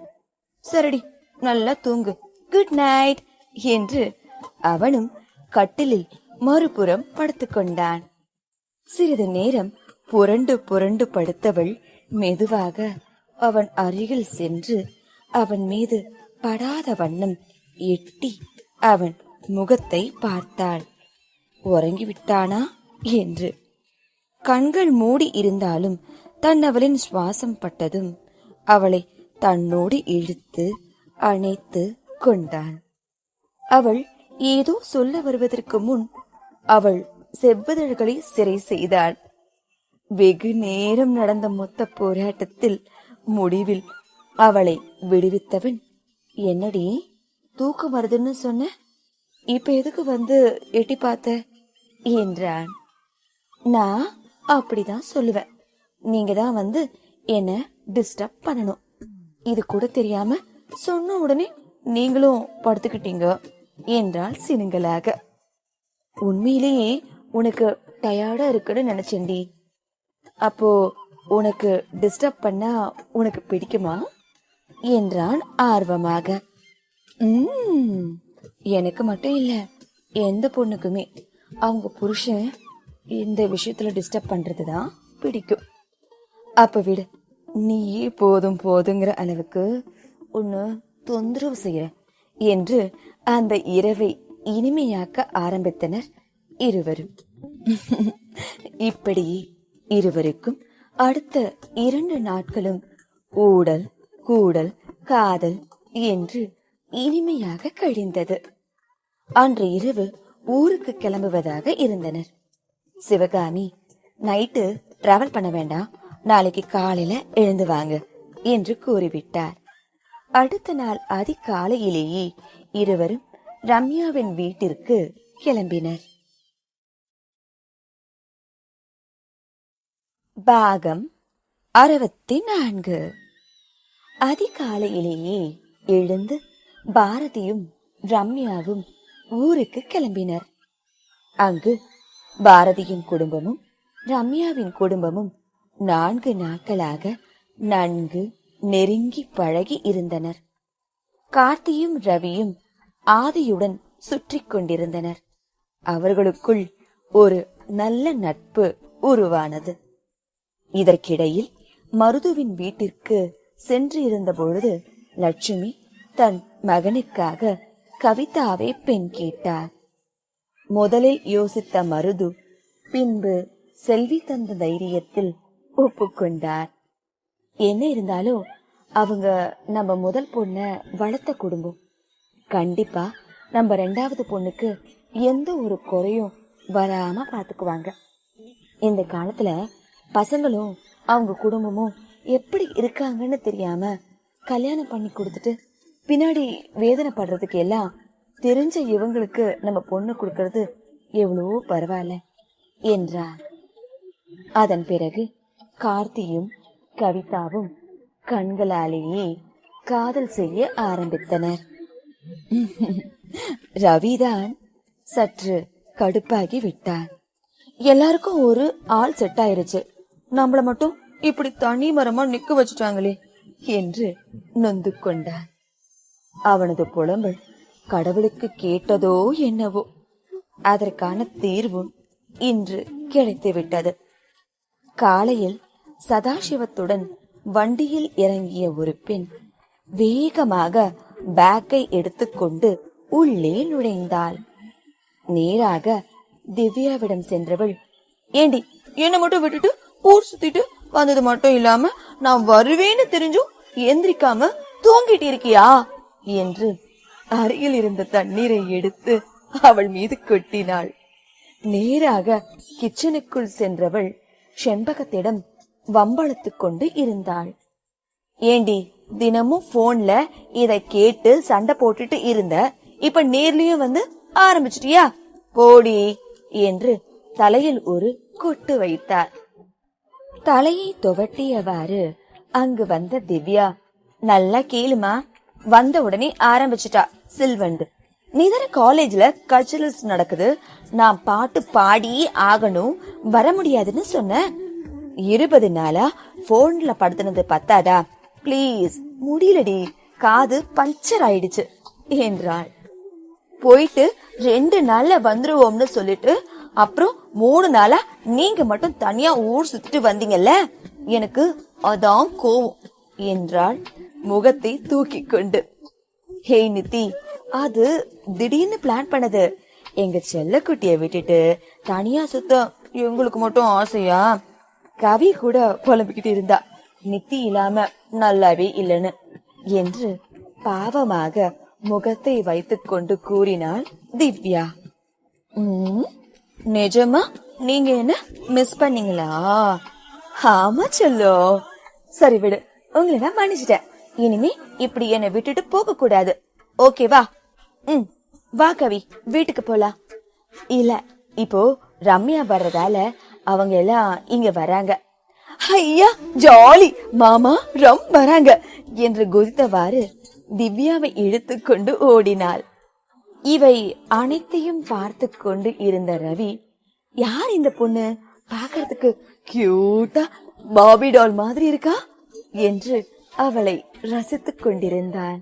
சரிடி, நல்லா தூங்கு, குட் நைட் என்று அவனும் கட்டிலில் மறுபுறம் படுத்துக் கொண்டான். சிறிது நேரம் புரண்டு புரண்டு படுத்தவள் மெதுவாக அவன் அருகில் சென்று அவன் மீது படாத வண்ணம் எட்டி அவன் முகத்தை பார்த்தாள். உறங்கிவிட்டானா என்று. கண்கள் மூடி இருந்தாலும் தன்னவளின் சுவாசம் பட்டதும் அவளை தன்னோடு இழுத்து அணைத்து கொண்டான். அவள் ஏதோ சொல்ல வருவதற்கு முன் அவள் செவ்வதழ்களை சிறை செய்தாள். வெகு நேரம் நடந்த மொத்த போராட்டத்தில் முடிவில் அவளை விடுவித்தவன் என்னடி தூக்கம் வருதுன்னு சொன்ன, இப்ப எதுக்கு வந்து எட்டி பார்த்த என்றான். நான் அப்படிதான் சொல்லுவேன், நீங்க தான் வந்து என்ன டிஸ்டர்ப் பண்ணணும். இது கூட தெரியாம சொன்ன உடனே நீங்களும் படுத்துக்கிட்டீங்க என்றாள் சினுங்கலாக. உண்மையிலேயே உனக்கு டயர்டா இருக்குன்னு நினைச்சேன்டி. அப்போ உனக்கு டிஸ்டர்ப் பண்ணா உனக்கு பிடிக்குமா என்றான் ஆர்வமாக. எனக்கு மட்டும் இல்ல, எந்த பொண்ணுக்குமே அவங்க புருஷன் இந்த விஷயத்துல டிஸ்டர்ப் பண்றதுதான் பிடிக்கும். அப்ப விடு, நீயே போதும் போதுங்கிற அளவுக்கு ஒன்னு தொந்தரவு செய்யற என்று அந்த இரவை இனிமையாக்க ஆரம்பித்தனர் இருவரும். இப்படி இருவருக்கும் அடுத்த 2 நாட்களும் ஊடல் கூடல் காதல் என்று இனிமையாக கழிந்தது. அன்று இரவு ஊருக்கு கிளம்புவதாக இருந்தனர். சிவகாமி, நைட்டு டிராவல் பண்ண வேண்டாம், நாளைக்கு காலையில எழுந்து வாங்க என்று கூறிவிட்டார். அடுத்த நாள் அதிகாலையிலேயே இருவரும் ரம்யாவின் வீட்டிற்கு கிளம்பினர். பாகம் 64. அதிகாலையிலேயே எழுந்து பாரதியும் ரம்யாவும் ஊருக்கு கிளம்பினர். அங்கு பாரதியின் குடும்பமும் ரம்யாவின் குடும்பமும் 4 நாட்களாக நன்கு நெருங்கி பழகி இருந்தனர். கார்த்தியும் ரவியும் ஆதியுடன் சுற்றி கொண்டிருந்தனர். அவர்களுக்குள் ஒரு நல்ல நட்பு உருவானது. இதற்கிடையில் மருதுவின் வீட்டிற்கு சென்று இருந்த பொழுது லட்சுமி தன் மகனுக்காக கவிதாவை பெண் கேட்டார். முதலில் யோசித்த மருது பின்பு செல்வி தந்த தைரியத்தில் ஒப்புக்கொண்டார். என்ன இருந்தாலும் அவங்க நம்ம முதல் பொண்ண வளர்த்த குடும்பம். கண்டிப்பா நம்ம 2வது பொண்ணுக்கு எந்த ஒரு குறையும் வராம பாத்துக்குவாங்க. இந்த காலத்துல பசங்களும் அவங்க குடும்பமும் எப்படி இருக்காங்கன்னு தெரியாம கல்யாணம் பண்ணி கொடுத்துட்டு பின்னாடி வேதனைப்படுறதுக்கு எல்லாம் தெரிஞ்ச இவங்களுக்கு நம்ம பொண்ணு கொடுக்கறது எவ்வளவோ பரவாயில்ல என்றார். அதன் பிறகு கார்த்தியும் கவிதாவும் கண்களாலேயே காதல் செய்ய ஆரம்பித்தனர். ரவிதான் சற்று கடுப்பாகி விட்டார். எல்லாருக்கும் ஒரு ஆள் செட் ஆயிருச்சு, நம்மள மட்டும் இப்படி தனி மரமா நிக்க வச்சுட்டாங்களே என்று நொந்து கொண்டார். அவனது புலம்பல் கடவுளுக்கு கேட்டதோ என்னவோ, அதற்கான தீர்வும் இன்று கிடைத்து விட்டது. காலையில் சதாசிவத்துடன் வண்டியில் இறங்கிய ஒரு பெண் வேகமாக பேக்கை எடுத்துக்கொண்டு உள்ளே நுழைந்தாள். நேராக திவ்யாவிடம் சென்றவள், ஏண்டி என்ன மட்டும் விட்டுட்டு ஊர் சுத்திட்டு வந்தது மட்டும் இல்லாம நான் வருவேன்னு தெரிஞ்சும் எந்திரிக்காம தூங்கிட்டு இருக்கியா என்று அருகில் இருந்த தண்ணீரை எடுத்து அவள் மீது கொட்டினாள். நேராக கிச்சனுக்குள் சென்றவள் செண்பகத்திடம் வம்பளத்துக் கொண்டு இருந்தாள். ஏண்டி தினமும் போன்ல இதை கேட்டு சண்டை போட்டுட்டு இருந்த, இப்ப நேர்லயும் வந்து ஆரம்பிச்சிட்டியா, போடி என்று தலையில் ஒரு கொட்டு வைத்தார். தலையை துவட்டியவாறு அங்கு வந்த திவ்யா, நல்லா கேளுமா, வந்த உடனே ஆரம்பிச்சுட்டா சில்வண்டு. நீதான காலேஜ்ல கல்ச்சரல்ஸ் நடக்குது, நான் பாட்டு பாடி ஆகணும், வர முடியாதுன்னு சொன்ன. 20 நாளா போன்ல படுத்தினது பத்தாதா, பிளீஸ் முடியலடி, காது பஞ்சர் ஆயிடுச்சு என்றாள். போயிட்டு 2 நாள்ல வந்துருவோம்னு சொல்லிட்டு அப்புறம் 3 நாளா நீங்க மட்டும் தனியா ஊர் சுத்திட்டு வந்தீங்கல்ல, எனக்கு அதான் கோவம் என்றாள் முகத்தை தூக்கி கொண்டு. ஹே நித்தி, அது திடீர்னு பிளான் பண்ணது. எங்க செல்லக்குட்டிய விட்டுட்டு தனியா சுத்த எங்களுக்கு மட்டும் ஆசையா? கவி கூட புலம்பிக்கிட்டு இருந்தா, நித்தி இல்லாம நல்லாவே இல்லைன்னு என்று பாவமாக முகத்தை வைத்துக் கொண்டு கூறினாள் திவ்யா. நிஜமா நீங்க என்ன மிஸ் பண்ணீங்களா? ஆமா சொல்லோ. சரி விடு, உங்களை நான் மன்னிச்சிட்டேன். இனிமே இப்படி என்னை விட்டுட்டு போக கூடாது, ஓகேவா? வா கவி, வீட்டுக்கு போலாம். இல்ல, இப்போ ரம்யா வர்றதால அவங்க எல்லாம் இங்க வராங்க. ஐயா ஜாலி, மாமா ரொம்ப வராங்க என்று குதித்தவாறு திவ்யாவை இழுத்து கொண்டு ஓடினாள். இவை அனைத்தையும் பார்த்து கொண்டு இருந்த ரவி, யார் இந்த பொண்ணு, பாக்கிறதுக்கு கியூட்டா பாபி டால் மாதிரி இருக்கா என்று அவளை ரசித்துக் கொண்டிருந்தான்.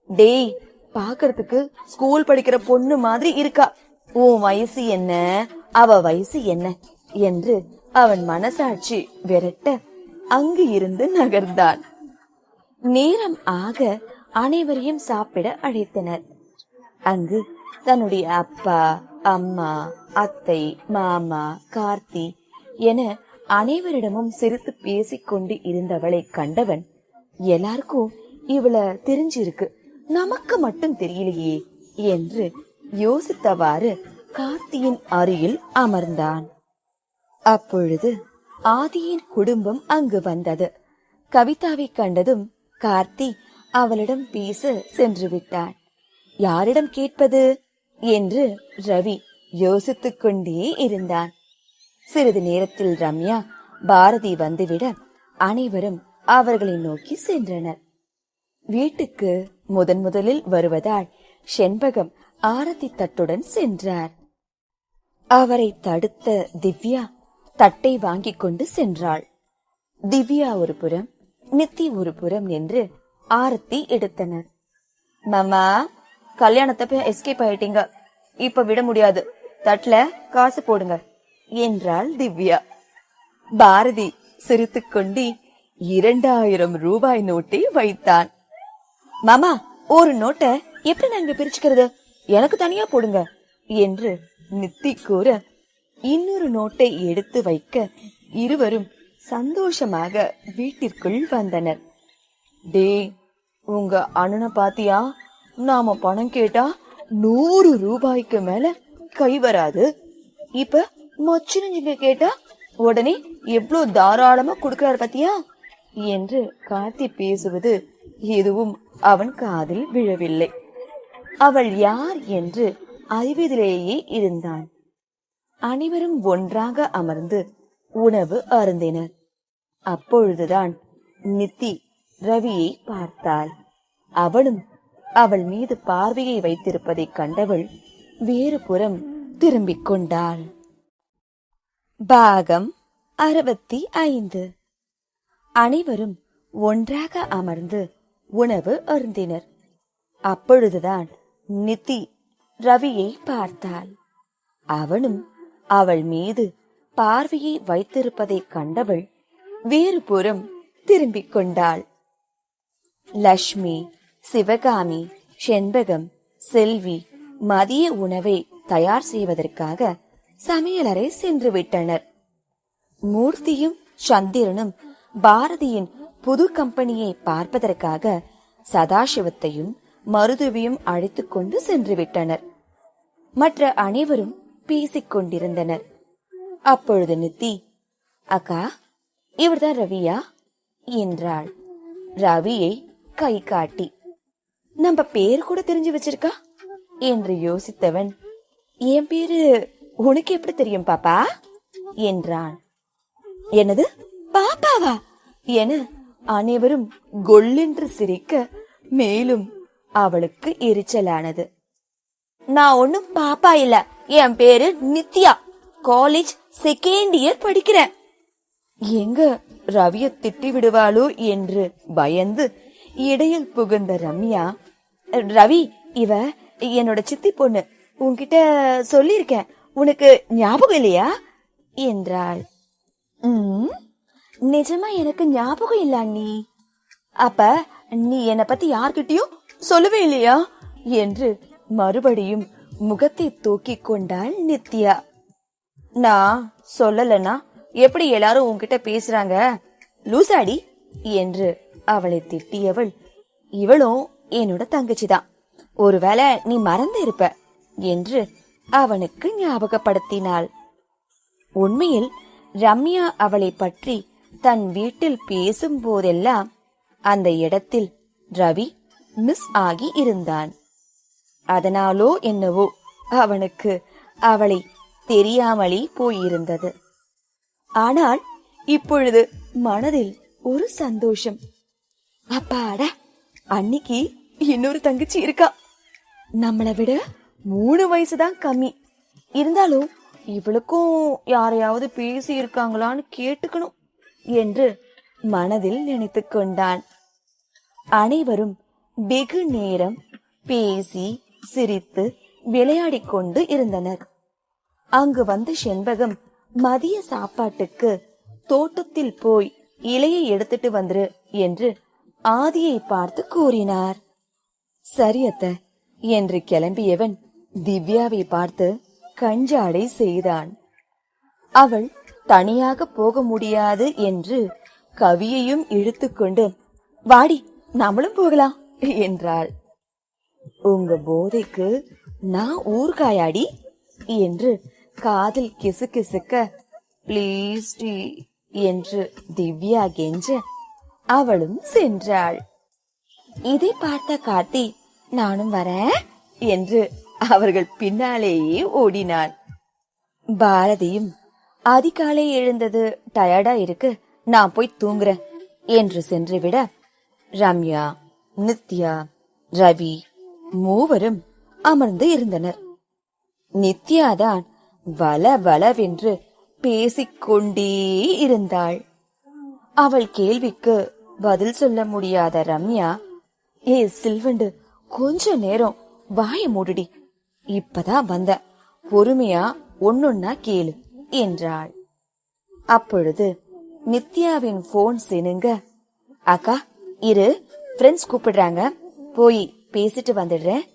டேய், பாக்கிறதுக்கு ஸ்கூல் படிக்கிற பொண்ணு மாதிரி இருக்கா, உன் வயசு என்ன, அவ வயசு என்ன என்று அவன் மனசாட்சி விரட்ட அங்கு இருந்து நகர்ந்தான். நேரம் ஆக அனைவரையும் சாப்பிட அழைத்தனர். அங்கு தன்னுடைய அப்பா, அம்மா, அத்தை, மாமா, கார்த்தி என அனைவரிடமும் சிரித்து பேசிக்கொண்டு இருந்தவளை கண்டவன், எல்லாருக்கும் இவள தெரிஞ்சிருக்கு, நமக்கு மட்டும் தெரியலையே என்று யோசித்தவாறு கார்த்தியின் அருகில் அமர்ந்தான். அப்பொழுது ஆதியின் குடும்பம் அங்கு வந்தது. கவிதாவை கண்டதும் கார்த்தி அவளிடம் பேச சென்று விட்டான். யாரிடம் கேட்பது என்று ரவி யோசித்துக் கொண்டே இருந்தான். சிறிது நேரத்தில் ரம்யா, பாரதி வந்துவிட அனைவரும் அவர்களை நோக்கி சென்றனர். வீட்டுக்கு முதலில் வருவதால் செண்பகம் ஆரத்தி தட்டுடன் சென்றார். அவரை தடுத்த திவ்யா தட்டை வாங்கிக் கொண்டு சென்றாள். திவ்யா ஒரு புறம், நித்தி ஒரு புறம் என்று ஆரத்தி எடுத்தனர். மாமா, கல்யாணத்தப்ப எஸ்கேப் ஆயிட்டீங்க, இப்ப விட முடியாது, தட்டுல காசு போடுங்க என்றாள் திவ்யா. பாரதி சிரித்துக் கொண்டு 2000 ரூபாய் நோட்டை வைத்தான். மாமா, ஒரு நோட்டை எப்படி நாங்க பிரிச்சுக்கிறது, எனக்கு தனியா போடுங்க என்று நித்தி கூற இன்னொரு நோட்டை எடுத்து வைக்க இருவரும் சந்தோஷமாக வீட்டிற்குள் வந்தனர். டே, உங்க அண்ணனை பாத்தியா, நாம பணம் கேட்டா 100 ரூபாய்க்கு மேல கை வராது, இப்ப மொச்சினஞ்சுங்க கேட்டா உடனே எவ்வளவு தாராளமா கொடுக்கிறார் பாத்தியா என்று கார்த்தி பேசுவது எதுவும் அவன் காதில் விழவில்லை. அவள் யார் என்று அறிவதிலேயே இருந்தான். அனைவரும் ஒன்றாக அமர்ந்து உணவு அருந்தினர். அப்பொழுதுதான் நித்தி ரவியை பார்த்தாள். அவளும் அவள் மீது பார்வையை வைத்திருப்பதை கண்டவள் வேறு புறம் திரும்பிக் கொண்டாள். பாகம் 65. அனைவரும் ஒன்றாக அமர்ந்து உணவு அருந்தினர். அப்பொழுதுதான் நித்தி ரவியை பார்த்தாள். அவனும் அவள் மீது பார்வையை வைத்திருப்பதை கண்டவள் வேறு புறம் திரும்பிக் கொண்டாள். லட்சுமி, சிவகாமி, செண்பகம், செல்வி மதிய உணவை தயார் செய்வதற்காக சமையலறை சென்று விட்டனர். மூர்த்தியும் சந்திரனும் பாரதியின் புது கம்பெனியை பார்ப்பதற்காக சதாசிவத்தையும் மருதுவையும் அழைத்துக் கொண்டு சென்று விட்டனர். மற்ற அனைவரும் பேசிக் கொண்டிருந்தனர். அப்பொழுது நித்தி, அக்கா, இவர்தான் ரவியா என்றாள். ரவியை கை காட்டி, நம்ம பேர் கூட தெரிஞ்சு வச்சிருக்கா என்று யோசித்தவன், என் பேரு உனக்கு எப்படி தெரியும் பாப்பா என்றான். என்னது, பாப்பாவா என அனைவரும் கொல்லென்று சிரிக்க மேலும் அவளுக்கு எரிச்சலானது. நான் ஒன்னும் பாப்பா இல்ல, என் பேரு நித்யா, காலேஜ் 2nd இயர் படிக்கிறேன். எங்க ரவிய திட்டி விடுவாளோ என்று பயந்து இடையில் புகுந்த ரம்யா, ரவி, இவ என்னோட சித்தி பொண்ணு, உன்கிட்ட சொல்லிருக்கேன், உனக்கு ஞாபகம் இல்லையா என்றாள். நிஜமா எனக்கு ஞாபகம் இல்ல அண்ணி. அப்ப நீ என்னை பத்தி யார்கிட்டயும் சொல்லவே இல்லையா என்று மறுபடியும் முகத்தை தூக்கிக் கொண்டாள் நித்யா. நான் சொல்லலனா எப்படி எல்லாரும் உன்கிட்ட பேசுறாங்க, லூசாடி என்று அவளை திட்டியவள், இவளும் என்னோட தங்கச்சிதான், ஒருவேளை நீ மறந்து இருப்ப என்று அவனுக்கு ஞாபகப்படுத்தினாள். உண்மையில் ரம்யா அவளை பற்றி தன் வீட்டில் பேசும் போதெல்லாம் அந்த இடத்தில் ரவி மிஸ் ஆகி இருந்தான். அதனாலோ என்னவோ அவனுக்கு அவளை தெரியாமலே போயிருந்தது. ஆனால் இப்பொழுது மனதில் ஒரு சந்தோஷம். அப்பாடா, அன்னைக்கு இன்னொரு தங்கச்சி இருக்கா. நம்மளை விட 3 வயசுதான் கம்மி. இருந்தாலும் இவளுக்கும் யாரையாவது பேசி இருக்காங்களான்னு கேட்டுக்கணும் என்று மனதில் நினைத்து கொண்டான். அனைவரும் வெகு நேரம் பேசி சிரித்து விளையாடி கொண்டு இருந்தனர். அங்கு வந்த செண்பகம் மதிய சாப்பாட்டுக்கு தோட்டத்தில் போய் இலையை எடுத்துட்டு வந்துரு என்று ஆதியை பார்த்து கூறினார். சரியத்த என்று கிளம்பியவன் திவ்யாவை பார்த்து கஞ்சாடை செய்தான். அவள் தனியாக போக முடியாது என்று கவியையும் இழுத்துக்கொண்டு வாடி நம்மளும் போகலாம் என்றாள். உங்க போதைக்கு நான் ஊர்காயாடி என்று காதில் கிசு கிசுக்க பிளீஸ் என்று திவ்யா கெஞ்ச அவளும் சென்றாள். இதை பார்த்த கார்த்தி நானும் வரேன் என்று அவர்கள் பின்னாலேயே ஓடினான். பாரதியும் அதிகாலை எழுந்தது டயர்டா இருக்கு, நான் போய் தூங்குறேன் என்று சென்று விட ரம்யா, நித்யா, ரவி மூவரும் அமர்ந்து இருந்தனர். நித்யாதான் வள வளவென்று பேசிக்கொண்டே இருந்தாள். அவள் கேள்விக்கு பதில் சொல்ல முடியாத ரம்யா, ஏ சில்வண்டு, கொஞ்ச நேரம் வாய மூடுடி, இப்பதான் வந்த, பொறுமையா ஒன்னொன்னா கேளு என்றாள். அப்பொழுது நித்யாவின் போன் சினுங்க, அக்கா இரு, ஃப்ரெண்ட்ஸ் கூப்பிடுறாங்க, போய் பேசிட்டு வந்துடுறேன்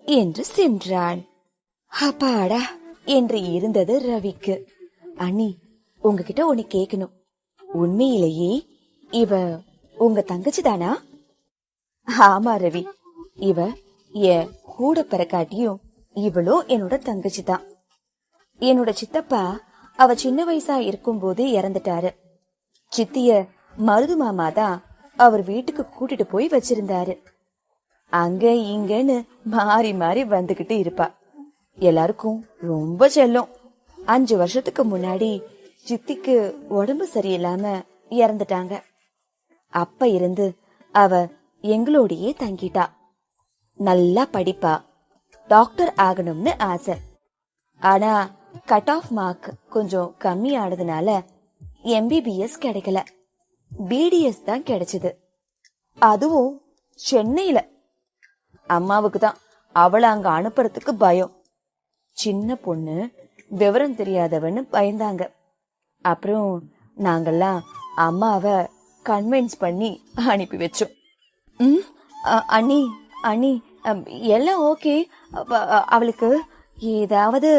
என்று சென்றான். அப்பாடா என்று இருந்தது ரவிக்கு. அண்ணி, உங்ககிட்ட ஒன்னு கேக்கணும். உண்மையிலேயே இவ உங்க தங்கச்சி தானா? ஆமா ரவி, இவ என் கூட பிறக்காட்டியும் இவளும் என்னோட தங்கச்சி தான். என்னோட சித்தப்பா அவ சின்ன வயசா இருக்கும் போது இறந்துட்டாரு. சித்திய மருது மாமா தான் அவர் வீட்டுக்கு கூட்டிட்டு போய் வச்சிருந்தாரு. அங்க இங்கன்னு மாறி மாறி வந்துகிட்டு இருப்பா. எல்லாருக்கும் ரொம்ப செல்லம். 5 வருஷத்துக்கு முன்னாடி சித்திக்கு உடம்பு சரியில்லாம இறந்துட்டாங்க. அப்ப இருந்து அவ எங்களோடையே தங்கிட்டா. நல்லா படிப்பா, டாக்டர் ஆகணும்னு ஆசை. ஆனா கட் ஆஃப் மார்க் கொஞ்சம் கம்மி ஆனதுனால MBBS கிடைக்கல, BDS தான் கிடைச்சது. அதுவும் சென்னையில. அம்மாவுக்கு தான் அவளை அங்க அனுப்புறதுக்கு பயம். சின்ன பொண்ணு, விவரம் தெரியாதவன்னு பயந்தாங்க. அப்புறம் நாங்கெல்லாம் அம்மாவை கன்வின்ஸ் பண்ணி அனுப்பி வச்சோம். அண்ணி அண்ணி எல்லாம் ஓகே. அவளுக்கு ஏதாவது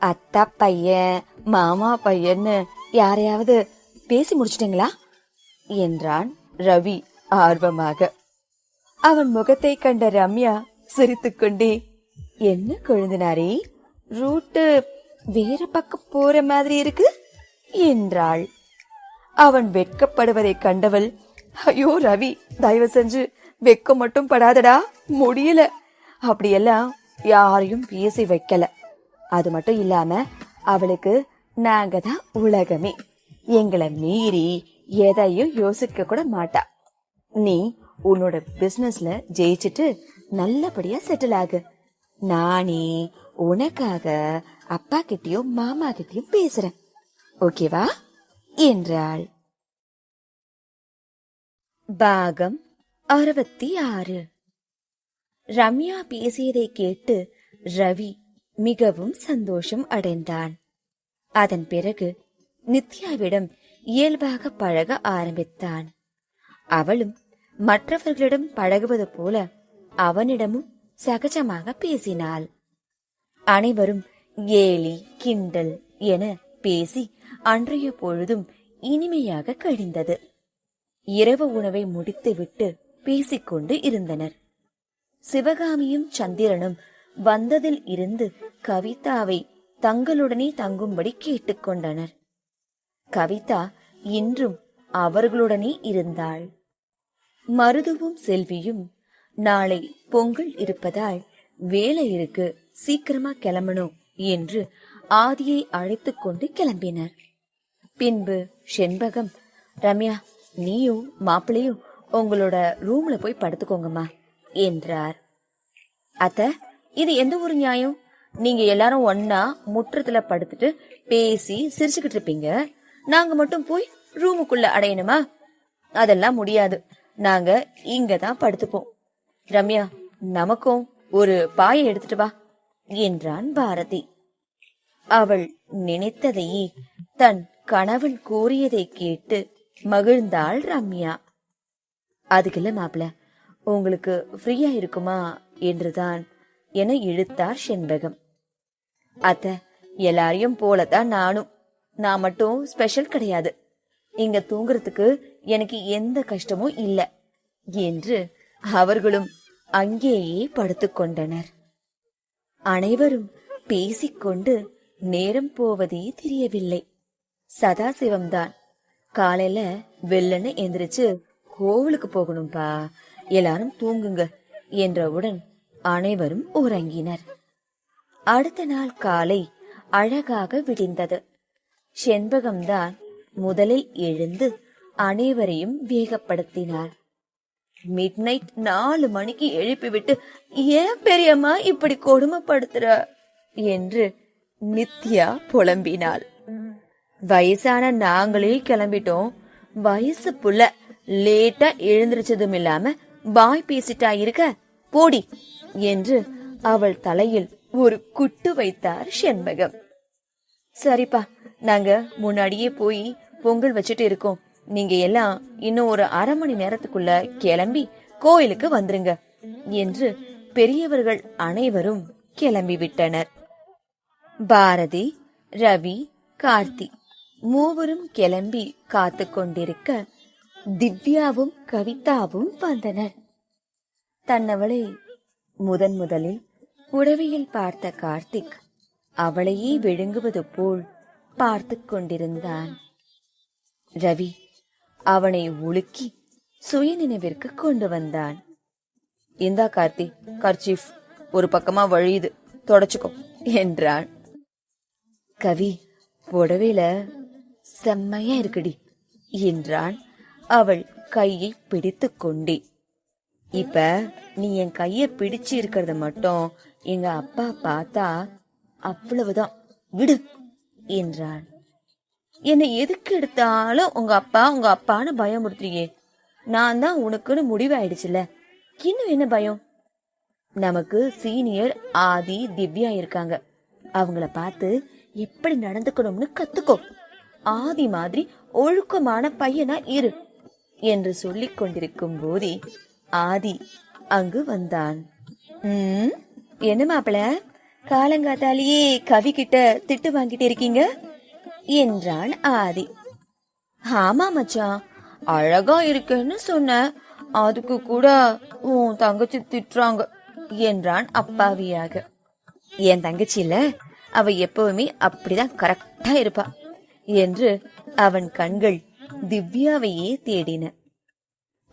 அத்தா பையன் மாமா பையன்னு யாரையாவது பேசி முடிச்சிட்டீங்களா என்றான் ரவி ஆர்வமாக. அவன் முகத்தை கண்ட ரம்யா சிரித்துக்கொண்டே, என்ன கொழுந்தினாரே, ரூட்டு வேற பக்கம் போற மாதிரி இருக்கு என்றாள். அவன் வெட்கப்படுவதை கண்டவள், ஐயோ ரவி, தயவு செஞ்சு வெக்கம் மட்டும் படாதடா, முடியல, அப்படியெல்லாம் யாரையும் பேசி வைக்கல. அது மட்டும் இல்லாம அவளுக்கு நாங்க தான் உலகமே. எங்களை மீறி எதையும் யோசிக்க கூட மாட்டா. நீ உன்னோட பிசினஸ்ல ஜெயிச்சுட்டு நல்லபடியா செட்டில் ஆகு. நானே உனக்காக அப்பா கிட்டயும் மாமா கிட்டயும் பேசுறேன், ஓகேவா என்றாள். பாகம் 66. ரம்யா பேசியதை கேட்டு ரவி மிகவும் சந்தோஷம் அடைந்தான். அதன் பிறகு நித்யாவிடம் இயல்பாக பழக ஆரம்பித்தான். அவளும் மற்றவர்களிடம் பழகுவது போல அவனிடமும் சகஜமாக பேசினாள். அனைவரும் கேலி கிண்டல் என பேசி அன்றைய பொழுதும் இனிமையாக கழிந்தது. இரவு உணவை முடித்துவிட்டு பேசிக்கொண்டு இருந்தனர். சிவகாமியும் சந்திரனும் வந்ததில் இருந்து கவிதாவை தங்களுடனே தங்கும்படி மருதுவும் செல்வியும் நாளை பொங்கல் இருப்பதால் வேலை இருக்கு, சீக்கிரமா கிளம்பணும் என்று ஆதியை அழைத்துக் கொண்டு கிளம்பினர். பின்பு செண்பகம், ரம்யா, நீயும் மாப்பிளையும் உங்களோட ரூம்ல போய் படுத்துக்கோங்கம்மா என்றார். அத்த, இது எந்த ஒரு நியாயம்? நீங்க எல்லாரும் ஒன்னா முற்றத்துல படுத்துட்டு பேசி சிரிச்சுக்கிட்டு இருப்பீங்க, நாங்க மட்டும் போய் ரூமுக்குள்ள அடையணுமா? அதெல்லாம் முடியாது, நாங்க இங்கதான் படுத்துப்போம். ரம்யா, நமக்கும் ஒரு பாயை எடுத்துட்டு வா என்றான் பாரதி. அவள் நினைத்ததையே தன் கணவன் கூறியதை கேட்டு மகிழ்ந்தாள் ரம்யா. அதுக்குள்ள மாப்பிள்ள, உங்களுக்கு ஃப்ரீயா இருக்குமா என்றுதான் என இழுத்தார் செண்பகம். அத்த, எல்லாரையும் போலதான் நானும், நான் மட்டும் ஸ்பெஷல் கிடையாது, இங்க தூங்குறதுக்கு எனக்கு எந்த கஷ்டமும் இல்ல என்று அவர்களும் அங்கேயே படுத்துக்கொண்டனர். அனைவரும் பேசிக்கொண்டு நேரம் போவதே தெரியவில்லை. சதாசிவம்தான் காலையில வெள்ளன்னு எந்திரிச்சு கோவிலுக்கு போகணும்பா, எல்லாரும் தூங்குங்க என்றவுடன் அனைவரும் உறங்கினர். அடுத்த நாள் காலை அழகாக விடிந்தது. செண்பகம்தான் முதலில் எழுந்து அனைவரையும் வேகப்படுத்தினார். மிட் நைட் 4 மணிக்கு எழுப்பிவிட்டு, ஏன் பெரியம்மா இப்படி கொடுமைப்படுத்துற என்று நித்யா புலம்பினாள். வயசான நாங்களே கிளம்பிட்டோம், வயசு புள்ள லேட்டா எழுந்திருச்சதும் இல்லாம பாய் பேசிட்டா இருக்க, போடி என்று அவள் தலையில் ஒரு குட்டு வைத்தார் செண்பகம். சரிப்பா, நாங்க முன்னாடியே போய் பொங்கல் வச்சுட்டு இருக்கோம், நீங்க எல்லாம் இன்னும் ஒரு அரை மணி நேரத்துக்குள்ள கிளம்பி கோயிலுக்கு வந்துருங்க என்று பெரியவர்கள் அனைவரும் கிளம்பி விட்டனர். பாரதி, ரவி, கார்த்தி மூவரும் கிளம்பி காத்து கொண்டிருக்க திவ்யாவும் கவிதாவும் வந்தனர். தன்னவளை முதலில் புடவையில் பார்த்த கார்த்திக் அவளையே விழுங்குவது போல் பார்த்து கொண்டிருந்தான். ரவி அவனை உலுக்கி சுய நினைவிற்கு கொண்டு வந்தான். இந்தா கார்த்தி, கர்ச்சீஃப் ஒரு பக்கமா வழியுது, தொடச்சுக்கோ என்றான். கவி, புடவையில செம்மையா இருக்குடி என்றான் அவள் கையை பிடித்து கொண்டே. இப்ப நீ என் கைய பிடிச்சு இருக்கிறத மட்டும் எங்க அப்பா பார்த்தா அவ்வளவுதான், விடு என்றான். என்னை எதுக்கு எடுத்தாலும் உங்க அப்பான்னு பயமுறுத்துறியே, நான் தான் உனக்குன்னு முடிவாயிடுச்சுல, இன்னும் என்ன பயம்? நமக்கு சீனியர் ஆதி, திவ்யா இருக்காங்க, அவங்கள பார்த்து எப்படி நடந்துக்கணும்னு கத்துக்கோ, ஆதி மாதிரி ஒழுக்கமான பையனா இரு என்று சொல்லிக் கொண்டிருக்கும் போதே ஆதி அங்கு வந்தான். என்ன மாப்பிள, காலங்காத்தாலேயே கவி கிட்ட திட்டு வாங்கிட்டு இருக்கீங்க என்றான் ஆதி. ஆமா மச்சான், அழகா இருக்குன்னு சொன்ன, அதுக்கு கூட உன் தங்கச்சி திட்டுறாங்க என்றான் அப்பாவியாக. என் தங்கச்சி இல்ல, அவ எப்பவுமே அப்படிதான் கரெக்டா இருப்பா என்று அவன் கண்கள் திவ்யாவையே தேடின.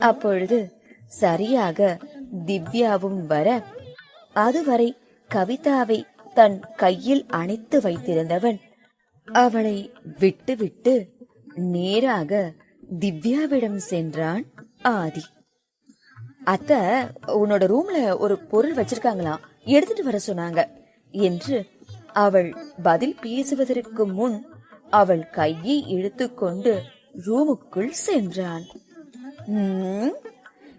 அப்பொழுது சரியாக திவ்யாவும் வர, அதுவரை கவிதாவை தன் கையில் அணைத்து வைத்திருந்தவன் அவளை விட்டுவிட்டு நேராக திவ்யாவிடம் சென்றான் ஆதி. அத்த, உன்னோட ரூம்ல ஒரு பொருள் வச்சிருக்காங்களாம், எடுத்துட்டு வர சொன்னாங்க என்று அவள் பதில் பேசுவதற்கு முன் அவள் கையை இழுத்துக்கொண்டு ரூமுக்குள் சென்றான்.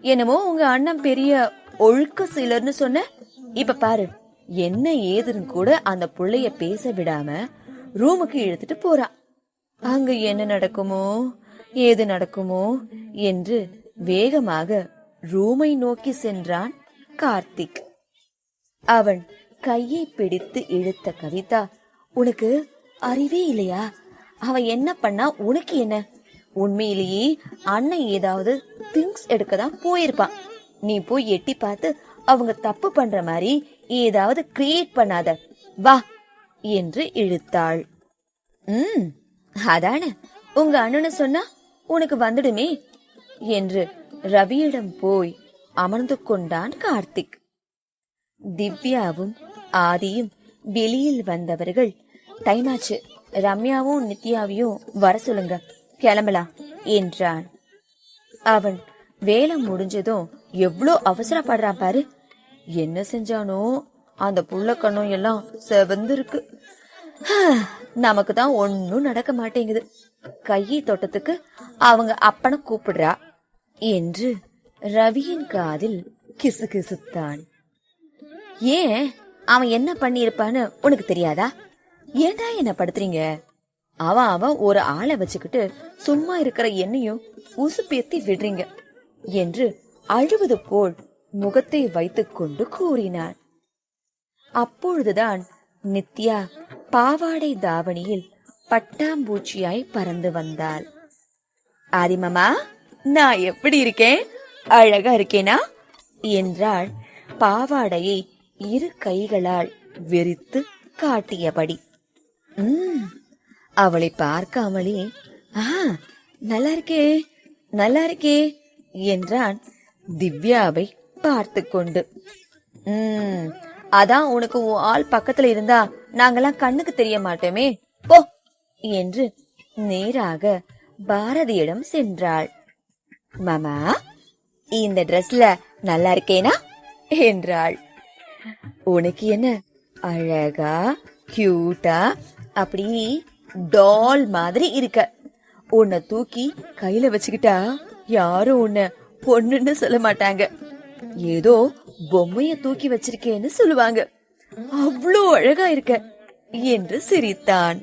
என்னமோ உங்க அண்ணன் பெரிய ஒழுக்க சிலர்னு சொன்ன, இப்ப பாரு என்ன ஏதுன்னு கூட அந்த புள்ளைய பேச விடாம ரூமுக்கு இழுத்துட்டு போறான். அங்க என்ன நடக்குமோ ஏது நடக்குமோ என்று வேகமாக ரூமை நோக்கி சென்றான் கார்த்திக். அவன் கையை பிடித்து இழுத்த கவிதா, உனக்கு அறிவே இல்லையா? அவன் என்ன பண்ணா உனக்கு என்ன? உண்மையிலேயே அண்ணன் ஏதாவது திங்ஸ் எடுக்கதான் போயிருப்பான். நீ போய் எட்டி பார்த்து அவங்க தப்பு பண்ற மாதிரி ஏதாவது கிரியேட் பண்ணாத, வா என்று இழுத்தாள். அதான உங்க அண்ணனு சொன்னா உனக்கு வந்துடுமே என்று ரவியிடம் போய் அமர்ந்து கொண்டான் கார்த்திக். திவ்யாவும் ஆதியும் வெளியில் வந்தவர்கள், டைமாச்சு, ரம்யாவும் நித்யாவையும் வர சொல்லுங்க, கிளம்பலாம் என்றான். அவன் வேலை முடிஞ்சதும் எவ்வளோ அவசரப்படுறான் பாரு. என்ன செஞ்சானோ அந்த புள்ள கண்ணும் எல்லாம் செவந்திருக்கு. நமக்கு தான் ஒன்னும் நடக்க மாட்டேங்குது. கையை தொட்டத்துக்கு அவங்க அப்பனை கூப்பிடுறா என்று ரவியின் காதில் கிசு கிசுத்தான். ஏன், அவன் என்ன பண்ணிருப்பான்னு உனக்கு தெரியாதா? ஏண்டா என்ன படுத்துறீங்க? அவன் ஒரு ஆளை வச்சுக்கிட்டு சும்மா இருக்கிற என்னையும் உசுப்பேத்தி விடுறீங்க என்று அழுவது போல் முகத்தை வைத்துக் கொண்டு கூறினான். அப்பொழுதுதான் நித்யா பாவாடை தாவணியில் பட்டாம்பூச்சியாய் பறந்து வந்தாள். ஆதிமாமா, நான் எப்படி இருக்கேன்? அழகா இருக்கேனா என்றாள் பாவாடையை இரு கைகளால் விரித்து காட்டியபடி. அவளை பார்க்காமலே நல்லா இருக்கே நல்லா இருக்கே என்றான் திவ்யாவை பார்த்து கொண்டு. அதான் உனக்கு உன் ஆள் பக்கத்துல இருந்தா நாங்கெல்லாம் கண்ணுக்கு தெரிய மாட்டோமே, போ என்று நேராக பாரதியிடம் சென்றாள். மாமா, இந்த ட்ரெஸ்ல நல்லா இருக்கேனா என்றாள். உனக்கு என்ன அழகா கியூட்டா அப்படி டால் மாதிரி இருக்க. உன்னை தூக்கி கையில வச்சுக்கிட்டா யாரும் உன்னை பொண்ணுன்னு சொல்ல மாட்டாங்க, ஏதோ பொம்மைய தூக்கி வச்சிருக்கேன்னு சொல்லுவாங்க. அவ்வளோ அழகா இருக்க என்று சிரித்தான்.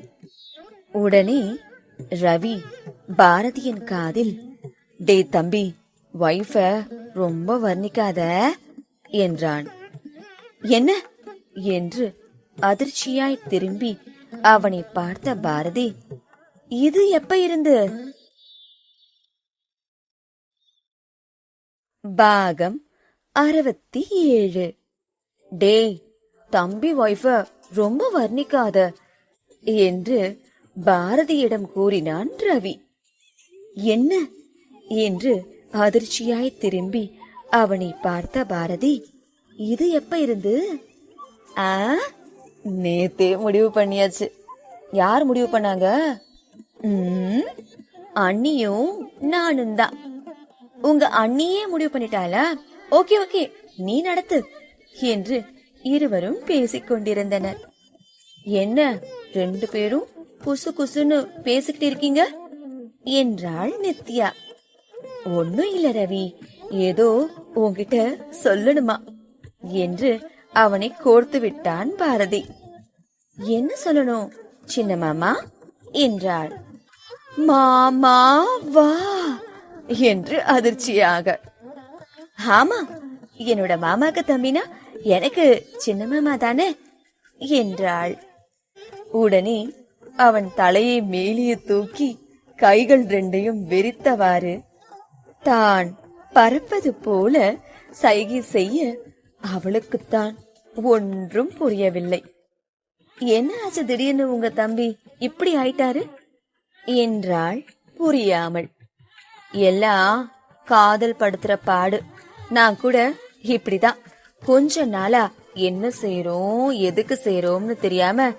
உடனே ரவி பாரதியின் காதில், டே தம்பி, வைஃப ரொம்ப வர்ணிக்காத என்றான். என்ன என்று அதிர்ச்சியாய் திரும்பி அவனை பார்த்த பாரதி, இது எப்ப இருந்து? பாகம் 67. டேய் தம்பி, வைஃப ரொம்ப வர்ணிக்காத என்று பாரதியிடம் கூறினான் ரவி. என்ன என்று அதிர்ச்சியாய் திரும்பி அவனை பார்த்த பாரதி, இது எப்ப இருந்து? நேத்தே முடிவு பண்ணியாச்சு. யார் முடிவு பண்ணாங்க? அண்ணியும் நானும் தான். உங்க அண்ணியே முடிவு பண்ணிட்டாளா? ஓகே ஓகே, நீ நடத்து என்று இருவரும் பேசிக் கொண்டிருந்தனர். என்ன ரெண்டு பேரும் குசு குசுன்னு பேசிக்கிட்டு இருக்கீங்க என்றாள் நித்யா. ஒன்னும் இல்ல ரவி, ஏதோ உன்கிட்ட சொல்லணுமா என்று அவனை கோர்த்து விட்டான் பாரதி. என்ன சொல்லணும் சின்ன மாமா என்றாள். மாமா வா என்று அதிர்ச்சியாக. ஆமா, என்னோட மாமாக்கு தம்பினா எனக்கு சின்ன மாமா தானே என்றாள். உடனே அவன் தலையை மேலிய தூக்கி கைகள் ரெண்டையும் வெறித்தவாறு தான் பறப்பது போல சைகை செய்ய அவளுக்குத்தான் ஒன்றும் புரியவில்லை. என்ன ஆச்சு திடீர்னு உங்க தம்பி இப்படி ஆயிட்டாரு என்றாள் புரியாமல். எல்லாம் காதல் படுத்துற பாடு. நான் கூட இப்படிதான் கொஞ்ச நாளா என்ன செய்யறோம் எதுக்கு செய்யறோம்னு தெரியாம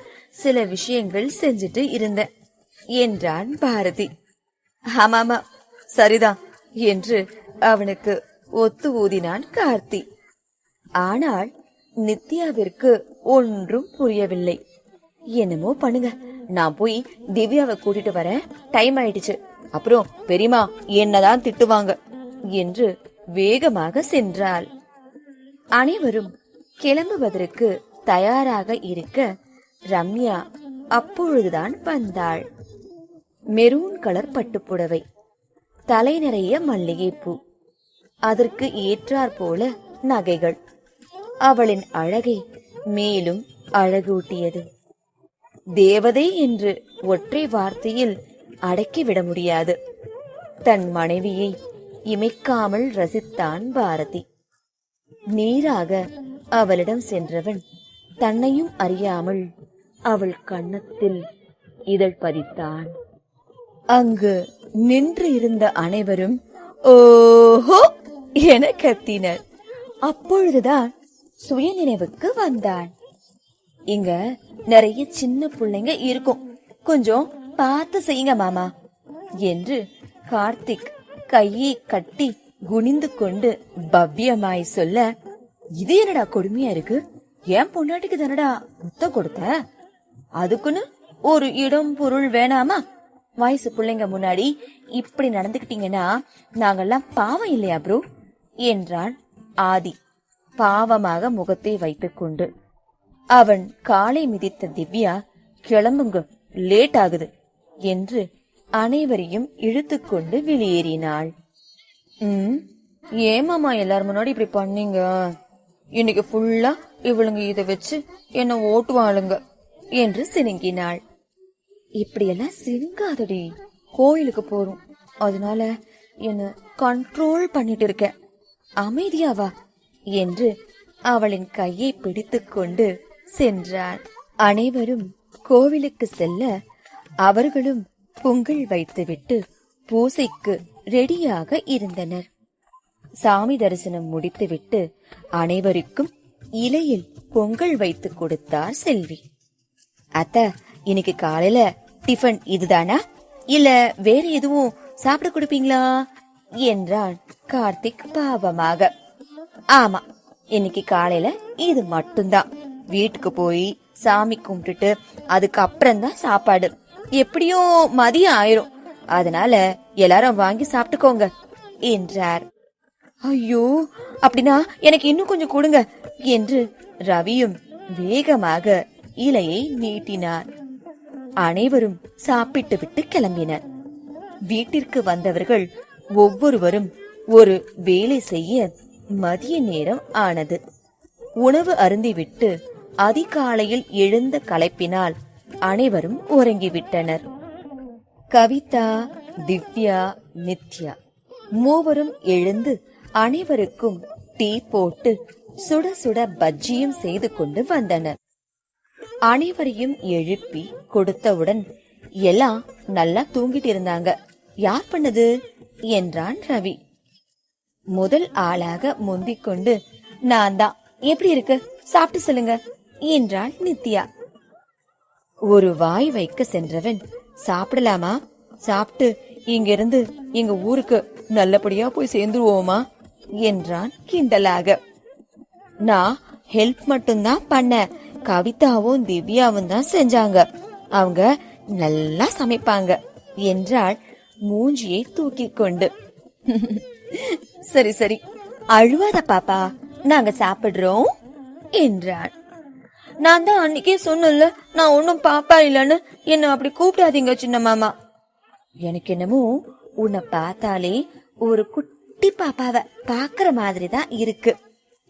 சில விஷயங்கள் செஞ்சுட்டு இருந்தேன் என்றான் பாரதி. ஆமாமா சரிதான் என்று அவனுக்கு ஒத்து ஊதினான் கார்த்தி. ஆனால் நித்யாவிற்கு ஒன்றும் புரியவில்லை. என்னமோ பண்ணுங்க, நான் போய் திவ்யாவை கூட்டிட்டு வரேன், டைம் ஆயிடுச்சு, அப்புறம் பெரியமா என்னதான் திட்டுவாங்க என்று வேகமாக சென்றாள். அனைவரும் கிளம்புவதற்கு தயாராக இருக்க ரம்யா அப்பொழுதுதான் வந்தாள். மெரூன் கலர் பட்டுப்புடவை, தலை நிறைய மல்லிகைப்பூ, அதற்கு ஏற்றாற் போல நகைகள் அவளின் அழகை மேலும் அழகூட்டியது. தேவதை என்று ஒற்றை வார்த்தையில் அடக்கிவிட முடியாது. தன் மனைவியை இமைக்காமல் ரசித்தான் பாரதி. நேராக அவளிடம் சென்றவன் தன்னையும் அறியாமல் அவள் கன்னத்தில் இதழ் பதித்தான். அங்கு நின்று இருந்த அனைவரும் ஓஹோ என கத்தினர். அப்பொழுதுதான் சுயநினைவுக்கு வந்தான். இங்க நிறைய சின்ன பிள்ளைங்க இருக்கும், கொஞ்சம் பார்த்து செய்யுங்க மாமா என்று கார்த்திக் கையை கட்டி குனிந்து கொண்டு பவ்யமாய் சொல்ல, இது என்னடா கொடுமையா இருக்கு? என் பொண்டாட்டிக்கு தானடா முத்தம் கொடுத்த, அதுக்குன்னு ஒரு இடம் பொருள் வேணாமா? வயசு பிள்ளைங்க முன்னாடி இப்படி நடந்துக்கிட்டீங்கன்னா நாங்கெல்லாம் பாவம் இல்லையா ப்ரோ என்றான் ஆதி பாவமாக முகத்தை வைத்துக் கொண்டு. அவன் காலை மிதித்த திவ்யா, கிளம்புங்க, லேட் ஆகுது என்று அனைவரையும் இழுத்துக்கொண்டு வெளியேறினாள். ஏமாமா எல்லாரும் முன்னாடி இப்படி பண்ணீங்க? இன்னைக்கு ஃபுல்லா இவளுங்க இதை வச்சு என்ன ஓட்டுவாளுங்க என்று சினுங்கினாள். இப்படியெல்லாம் சினுங்காதடி, கோயிலுக்கு போறோம், அதனால என்ன கண்ட்ரோல் பண்ணிட்டு இருக்க, அமைதியாவா என்று அவளின் கையை பிடித்துக் கொண்டு சென்றார். அனைவரும் கோவிலுக்கு செல்ல அவர்களும் பொங்கல் வைத்துவிட்டு பூசைக்கு ரெடியாக இருந்தனர். சாமி தரிசனம் முடித்துவிட்டு அனைவருக்கும் இலையில் பொங்கல் வைத்து கொடுத்தார் செல்வி. அத்த, இன்னைக்கு காலையில டிஃபன் இதுதானா, இல்ல வேற எதுவும் சாப்பிட கொடுப்பீங்களா என்றான் கார்த்திக் பாவமாக. ஆமா, இன்னைக்கு காலையில இது மட்டும்தான். வீட்டுக்கு போய் சாமி கும்பிட்டுட்டு அதுக்கப்புறம் தான் சாப்பாடு. எப்படியும் மதியம் ஆயிரும், அதனால எல்லாரும் வாங்கி சாப்பிட்டுக்கோங்க என்றார். ஐயோ, அப்படின்னா எனக்கு இன்னும் கொஞ்சம் கொடுங்க என்று ரவியும் வேகமாக இலையை நீட்டினார். அனைவரும் சாப்பிட்டு விட்டு கிளம்பினர். வீட்டிற்கு வந்தவர்கள் ஒவ்வொருவரும் ஒரு வேலை செய்ய மதிய நேரம் ஆனது. உணவு அருந்திவிட்டு அதிகாலையில் எழுந்த களைப்பினால் அனைவரும் உறங்கிவிட்டனர். கவிதா, திவ்யா, நித்யா மூவரும் எழுந்து அனைவருக்கும் டீ போட்டு சுட சுட பஜ்ஜியும் செய்து கொண்டு வந்தனர். அனைவரையும் எழுப்பி கொடுத்தவுடன் எல்லாம் நல்லா தூங்கிட்டு இருந்தாங்க. யார் பண்ணது என்றான் ரவி. முதல் ஆளாக முந்திக் கொண்டு, நான் தான், எப்படி இருக்கு சாப்பிட்டு சொல்லுங்க என்றாள் நித்யா. ஒரு வாய் வைக்க சென்றவன், சாப்பிடலாமா, சாப்பிட்டு இங்கிருந்து எங்க ஊருக்கு நல்லபடியா போய் சேர்ந்துருவோமா என்றான் கிண்டலாக. நான் ஹெல்ப் மட்டும்தான் பண்ண, கவிதாவும் திவ்யாவும் தான் செஞ்சாங்க, அவங்க நல்லா சமைப்பாங்க என்றாள் மூஞ்சியை தூக்கி கொண்டு. சரி சரி, அழுவாத பாப்பா, நாங்க சாப்பிடுறோம் என்றான். நான் தான் அன்னைக்கே சொன்னல, நான் ஒன்னும் பாப்பா இல்லன்னு, என்ன அப்படி கூப்பிடாதீங்க சின்ன மாமா. எனக்கு என்னமோ உன்னை பார்த்தாலே ஒரு குட்டி பாப்பாவை பாக்குற மாதிரிதான் இருக்கு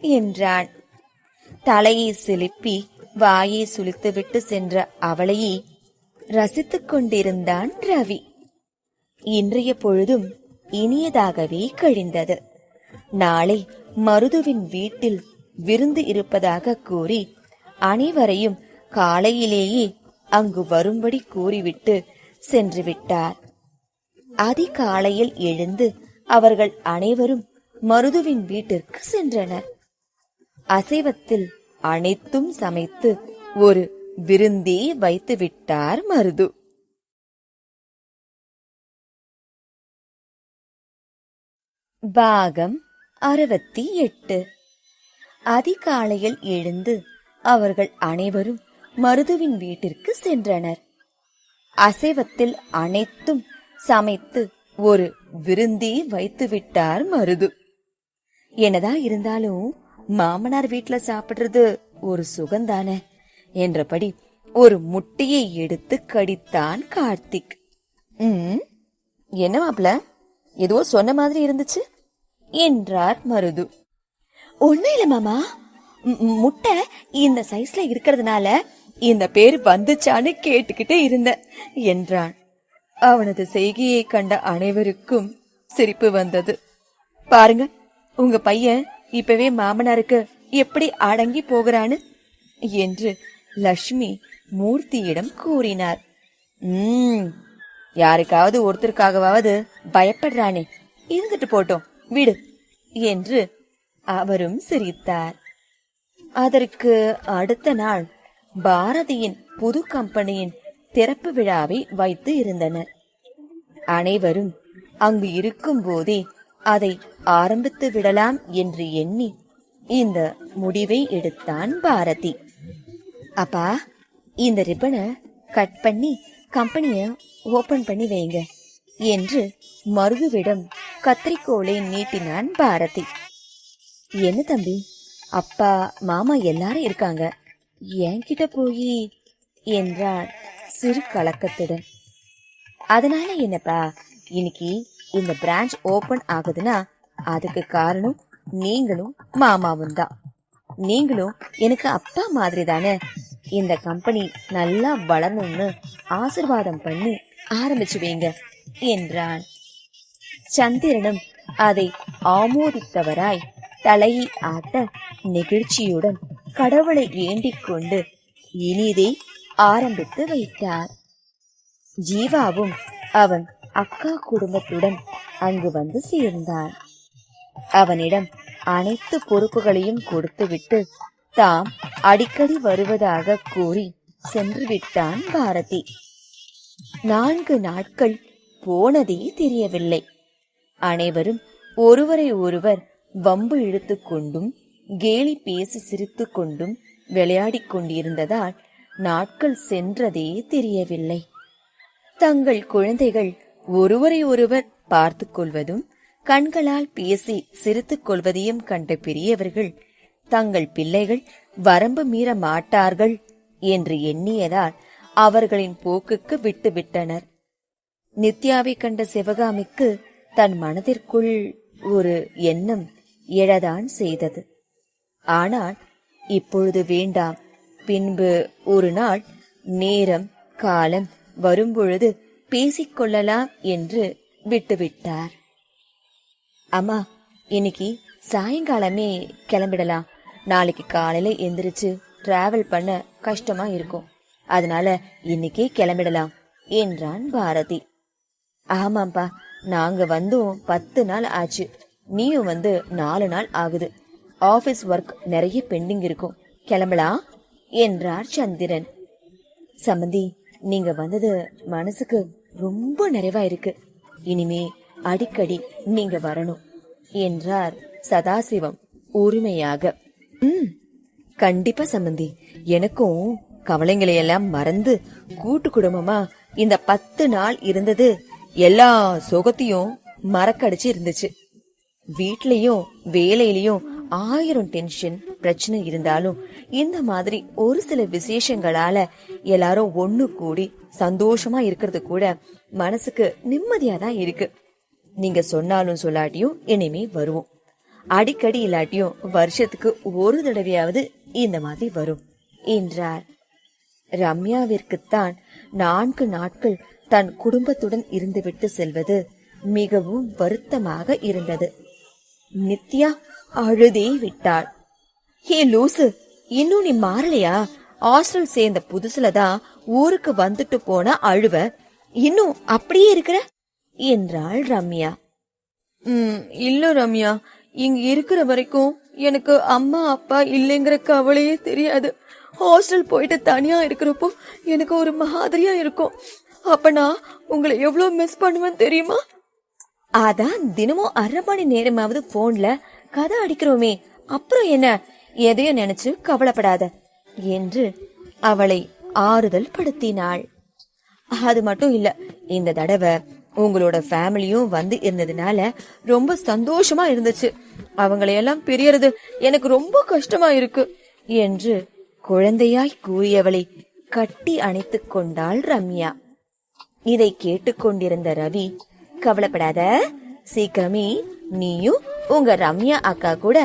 என்றான். தலையை சிலுப்பி வாயை சுளித்து விட்டு சென்ற அவளையே ரசித்துக் கொண்டிருந்தான் ரவி. இன்றைய பொழுதும் இனியதாகவே கழிந்தது. நாளை மருதுவின் வீட்டில் விருந்து இருப்பதாக கூறி அனைவரையும் காலையிலேயே அங்கு வரும்படி கூறிவிட்டு சென்று விட்டார். அதிகாலையில் எழுந்து அவர்கள் அனைவரும் மருதுவின் வீட்டிற்கு சென்றனர். அசைவத்தில் அனைத்தும் சமைத்து ஒரு விருந்தே வைத்து விட்டார் மருது. பாகம் 68. அதிகாலையில் எழுந்து அவர்கள் அனைவரும் மருதுவின் வீட்டிற்கு சென்றனர். அசைவத்தில் அனைத்தும் சமைத்து ஒரு விருந்தே வைத்து விட்டார் மருது. என்னதான் இருந்தாலும் மாமனார் வீட்டுல சாப்பிடுறது ஒரு சுகந்தானே என்றபடி ஒரு முட்டையை எடுத்து கடித்தான் கார்த்திக். என்ன மாப்ள, ஏதோ சொன்ன மாதிரி இருந்துச்சு என்றார் மருது. ஒண்ணும் இல்ல மாமா, முட்டை இந்த சைஸ்ல இருக்கிறதுனால இந்த பேர் வந்துச்சான்னு கேட்டுக்கிட்டே இருந்த என்றான். அவனது செய்கையை கண்ட அனைவருக்கும் சிரிப்பு வந்தது. பாருங்க, உங்க பையன் இப்பவே மாமனாருக்கு எப்படி அடங்கி போகிறான்னு என்று லட்சுமி மூர்த்தியிடம் கூறினார். யாருக்காவது ஒருத்தருக்காகவாவது பயப்படுறானே, இருந்துட்டு போட்டோம் விடு என்று அவரும் சிரித்தார். அதற்கு அடுத்த நாள் பாரதியின் புது கம்பெனியின் திறப்பு விழாவை வைத்து இருந்தனர். அனைவரும் அங்கு இருக்கும் போதே அதை ஆரம்பித்து விடலாம் என்று எண்ணி இந்த முடிவை எடுத்தான் பாரதி. அப்பா, இந்த ரிப்பனை கட் பண்ணி கம்பெனிய ஓபன் பண்ணி வைங்க என்று மருதுவிடம் கத்திரிக்கோளை நீட்டினான் பாரதி. என்ன தம்பி, அப்பா மாமா எல்லாரும் இருக்காங்க, என்கிட்ட போய் என்றார் சிறு கலக்கத்துடன். அதனால என்னப்பா, இன்னைக்கு இந்த பிரான்ச் ஓபன் ஆகுதுன்னா அதுக்கு காரணம் நீங்களும் மாமாவும் தான். நீங்களும் எனக்கு அப்பா மாதிரி தானே. இந்த கம்பெனி நல்லா வளரணும்னு ஆசீர்வாதம் பண்ணி ஆரம்பிச்சு வைங்க என்றான். சந்திரனும் அதை ஆமோதித்தவராய் தலையை ஆட்ட நெகிழ்ச்சியுடன் கடவுளை வேண்டிக் கொண்டு இனிதை ஆரம்பித்து வைத்தார். ஜீவாவும் அவன் அக்கா குடும்பத்துடன் அங்கு வந்து சேர்ந்தான். அவனிடம் அனைத்து பொறுப்புகளையும் கொடுத்துவிட்டு தாம் அடிக்கடி வருவதாக கூறி சென்று விட்டான் பாரதி. 4 நாட்கள் போனதே தெரியவில்லை. அனைவரும் ஒருவரை ஒருவர் வம்பு இழுத்து கொண்டும் கேலி பேசி சிரித்து கொண்டும் விளையாடிக் கொண்டிருந்ததால் நாட்கள் சென்றதே தெரியவில்லை. தங்கள் குழந்தைகள் ஒருவரை ஒருவர் பார்த்து கொள்வதும் கண்களால் பேசி சிரித்துக் கொள்வதையும் கண்ட பெரியவர்கள் தங்கள் பிள்ளைகள் வரம்பு மீற மாட்டார்கள் என்று எண்ணியதால் அவர்களின் போக்குக்கு விட்டுவிட்டனர். நித்யாவை கண்ட சிவகாமிக்கு தன் மனதிற்குள் ஒரு எண்ணம் எழதான் செய்தது. ஆனால் இப்பொழுது வேண்டாம், பின்பு ஒரு நாள் நேரம் காலம் வரும்பொழுது பேசிக்கொள்ளலாம் என்று விட்டுவிட்டார். அம்மா, இன்னைக்கு சாயங்காலமே கிளம்பிடலாம். நாளைக்கு காலையில எந்திரிச்சு டிராவல் பண்ண கஷ்டமா இருக்கும். அதனால இன்னைக்கே கிளம்பிடலாம் என்றான் பாரதி. ஆமாம்பா, நாங்க வந்தும் 10 நாள் ஆச்சு. நீயும் வந்து 4 நாள் ஆகுது. ஆபீஸ் ஒர்க் நிறைய பெண்டிங் இருக்கும். கிளம்பலாம் என்றார் சந்திரன். சம்பந்தி, நீங்க வந்தது மனசுக்கு ரொம்ப நிறைவா இருக்கு. இனிமே அடிக்கடி நீங்க வரணும் என்றார் சதாசிவம் உரிமையாக. கண்டிப்பா சம்பந்தி, எனக்கும் கவலைங்களையெல்லாம் மறந்து கூட்டு குடும்பமா இந்த 10 நாள் இருந்தது எல்லா சோகத்தையும் மறக்கடிச்சு இருந்துச்சு. வீட்லயும் வேலையிலயும் 1000 டென்ஷன் பிரச்சனை இருந்தாலும் இந்த மாதிரி ஒரு சில விசேஷங்களால எல்லாரும் ஒண்ணு கூடி சந்தோஷமா இருக்கிறது கூட மனசுக்கு நிம்மதியா தான் இருக்கு. நீங்க சொன்னாலும் சொல்லாட்டியும் இனிமே வருவோம். அடிக்கடி இல்லாட்டியும் வருஷத்துக்கு ஒரு தடவையாவது இந்த மாதிரி வரும் என்றார். ரம்யாவிற்குத்தான் 4 நாட்கள் தன் குடும்பத்துடன் இருந்துவிட்டு செல்வது மிகவும் வருத்தமாக இருந்தது. நித்யா அழுதே விட்டாள். ஹே லூசு, இன்னும் நீ மாறலையா? ஹாஸ்டல் சேர்ந்த புதுசுலதான் ஊருக்கு வந்துட்டு போன அழுவ, இன்னும் அப்படியே இருக்கிற என்றாள் ரம்யா. இல்ல ரம்யா, இங்க இருக்கிற வரைக்கும் எனக்கு அம்மா அப்பா இல்லைங்கிற கவலையே தெரியாது. ஹாஸ்டல் போயிட்டு தனியா இருக்கிறப்போ எனக்கு ஒரு மாதிரியா இருக்கும். அப்ப நான் உங்களை எவ்வளவு மிஸ் பண்ணுவேன் தெரியுமா? அதான் தினமும் 1/2 மணி நேரமாவது போன்ல கதை அடிக்கிறோமே, அப்புறம் என்ன? எதையும் நினைச்சு கவலைப்படாத என்று அவளை ஆறுதல் படுத்தினாள். அது மட்டும் இல்ல, இந்த தடவை உங்களோட ஃபேமிலியும் வந்து இருந்ததுனால ரொம்ப சந்தோஷமா இருந்துச்சு. அவங்களையெல்லாம் பிரியறது எனக்கு ரொம்ப கஷ்டமா இருக்கு என்று குழந்தையாய் கூறியவளை கட்டி அணைத்துக் கொண்டாள் ரம்யா. இதை கேட்டுக்கொண்டிருந்த ரவி, கவலைப்படாத, சீக்கிரமே நீயும் உங்க ரம்யா அக்கா கூட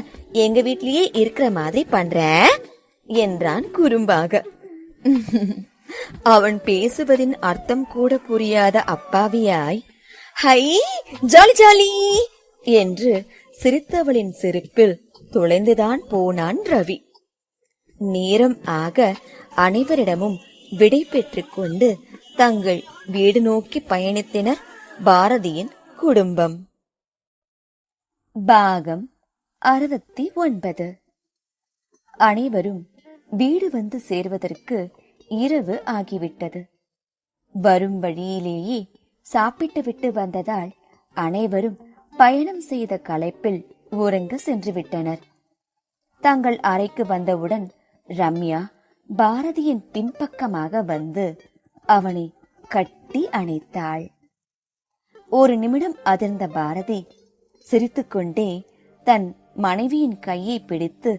எங்க வீட்லயே இருக்கிற மாதிரி பண்ற என்றான் குறும்பாக. அவன் பேசுவதின் அர்த்தம் கூட புரியாத அப்பாவியாய், ஹை ஜாலி ஜாலி என்று சிரித்தவளின் சிரிப்பில் துளைந்துதான் போனான் ரவி. நேரம் ஆக அனைவரிடமும் விடை பெற்றுக் கொண்டு தங்கள் வீடு நோக்கி பயணித்தனர் பாரதியின் குடும்பம். பாகம் 69. அனைவரும் வீடு வந்து சேர்வதற்கு இரவு ஆகிவிட்டது. வரும் வழியிலேயே சாப்பிட்டு விட்டு வந்ததால் அனைவரும் பயணம் செய்த களைப்பில் உறங்க சென்று விட்டனர். தங்கள் அறைக்கு வந்தவுடன் ரம்யா பாரதியின் பின்பக்கமாக வந்து அவனை கட்டி அணைத்தாள். ஒரு நிமிடம் அதிர்ந்த பாரதி சிரித்துக்கொண்டே தன் மனைவியின் கையை பிடித்து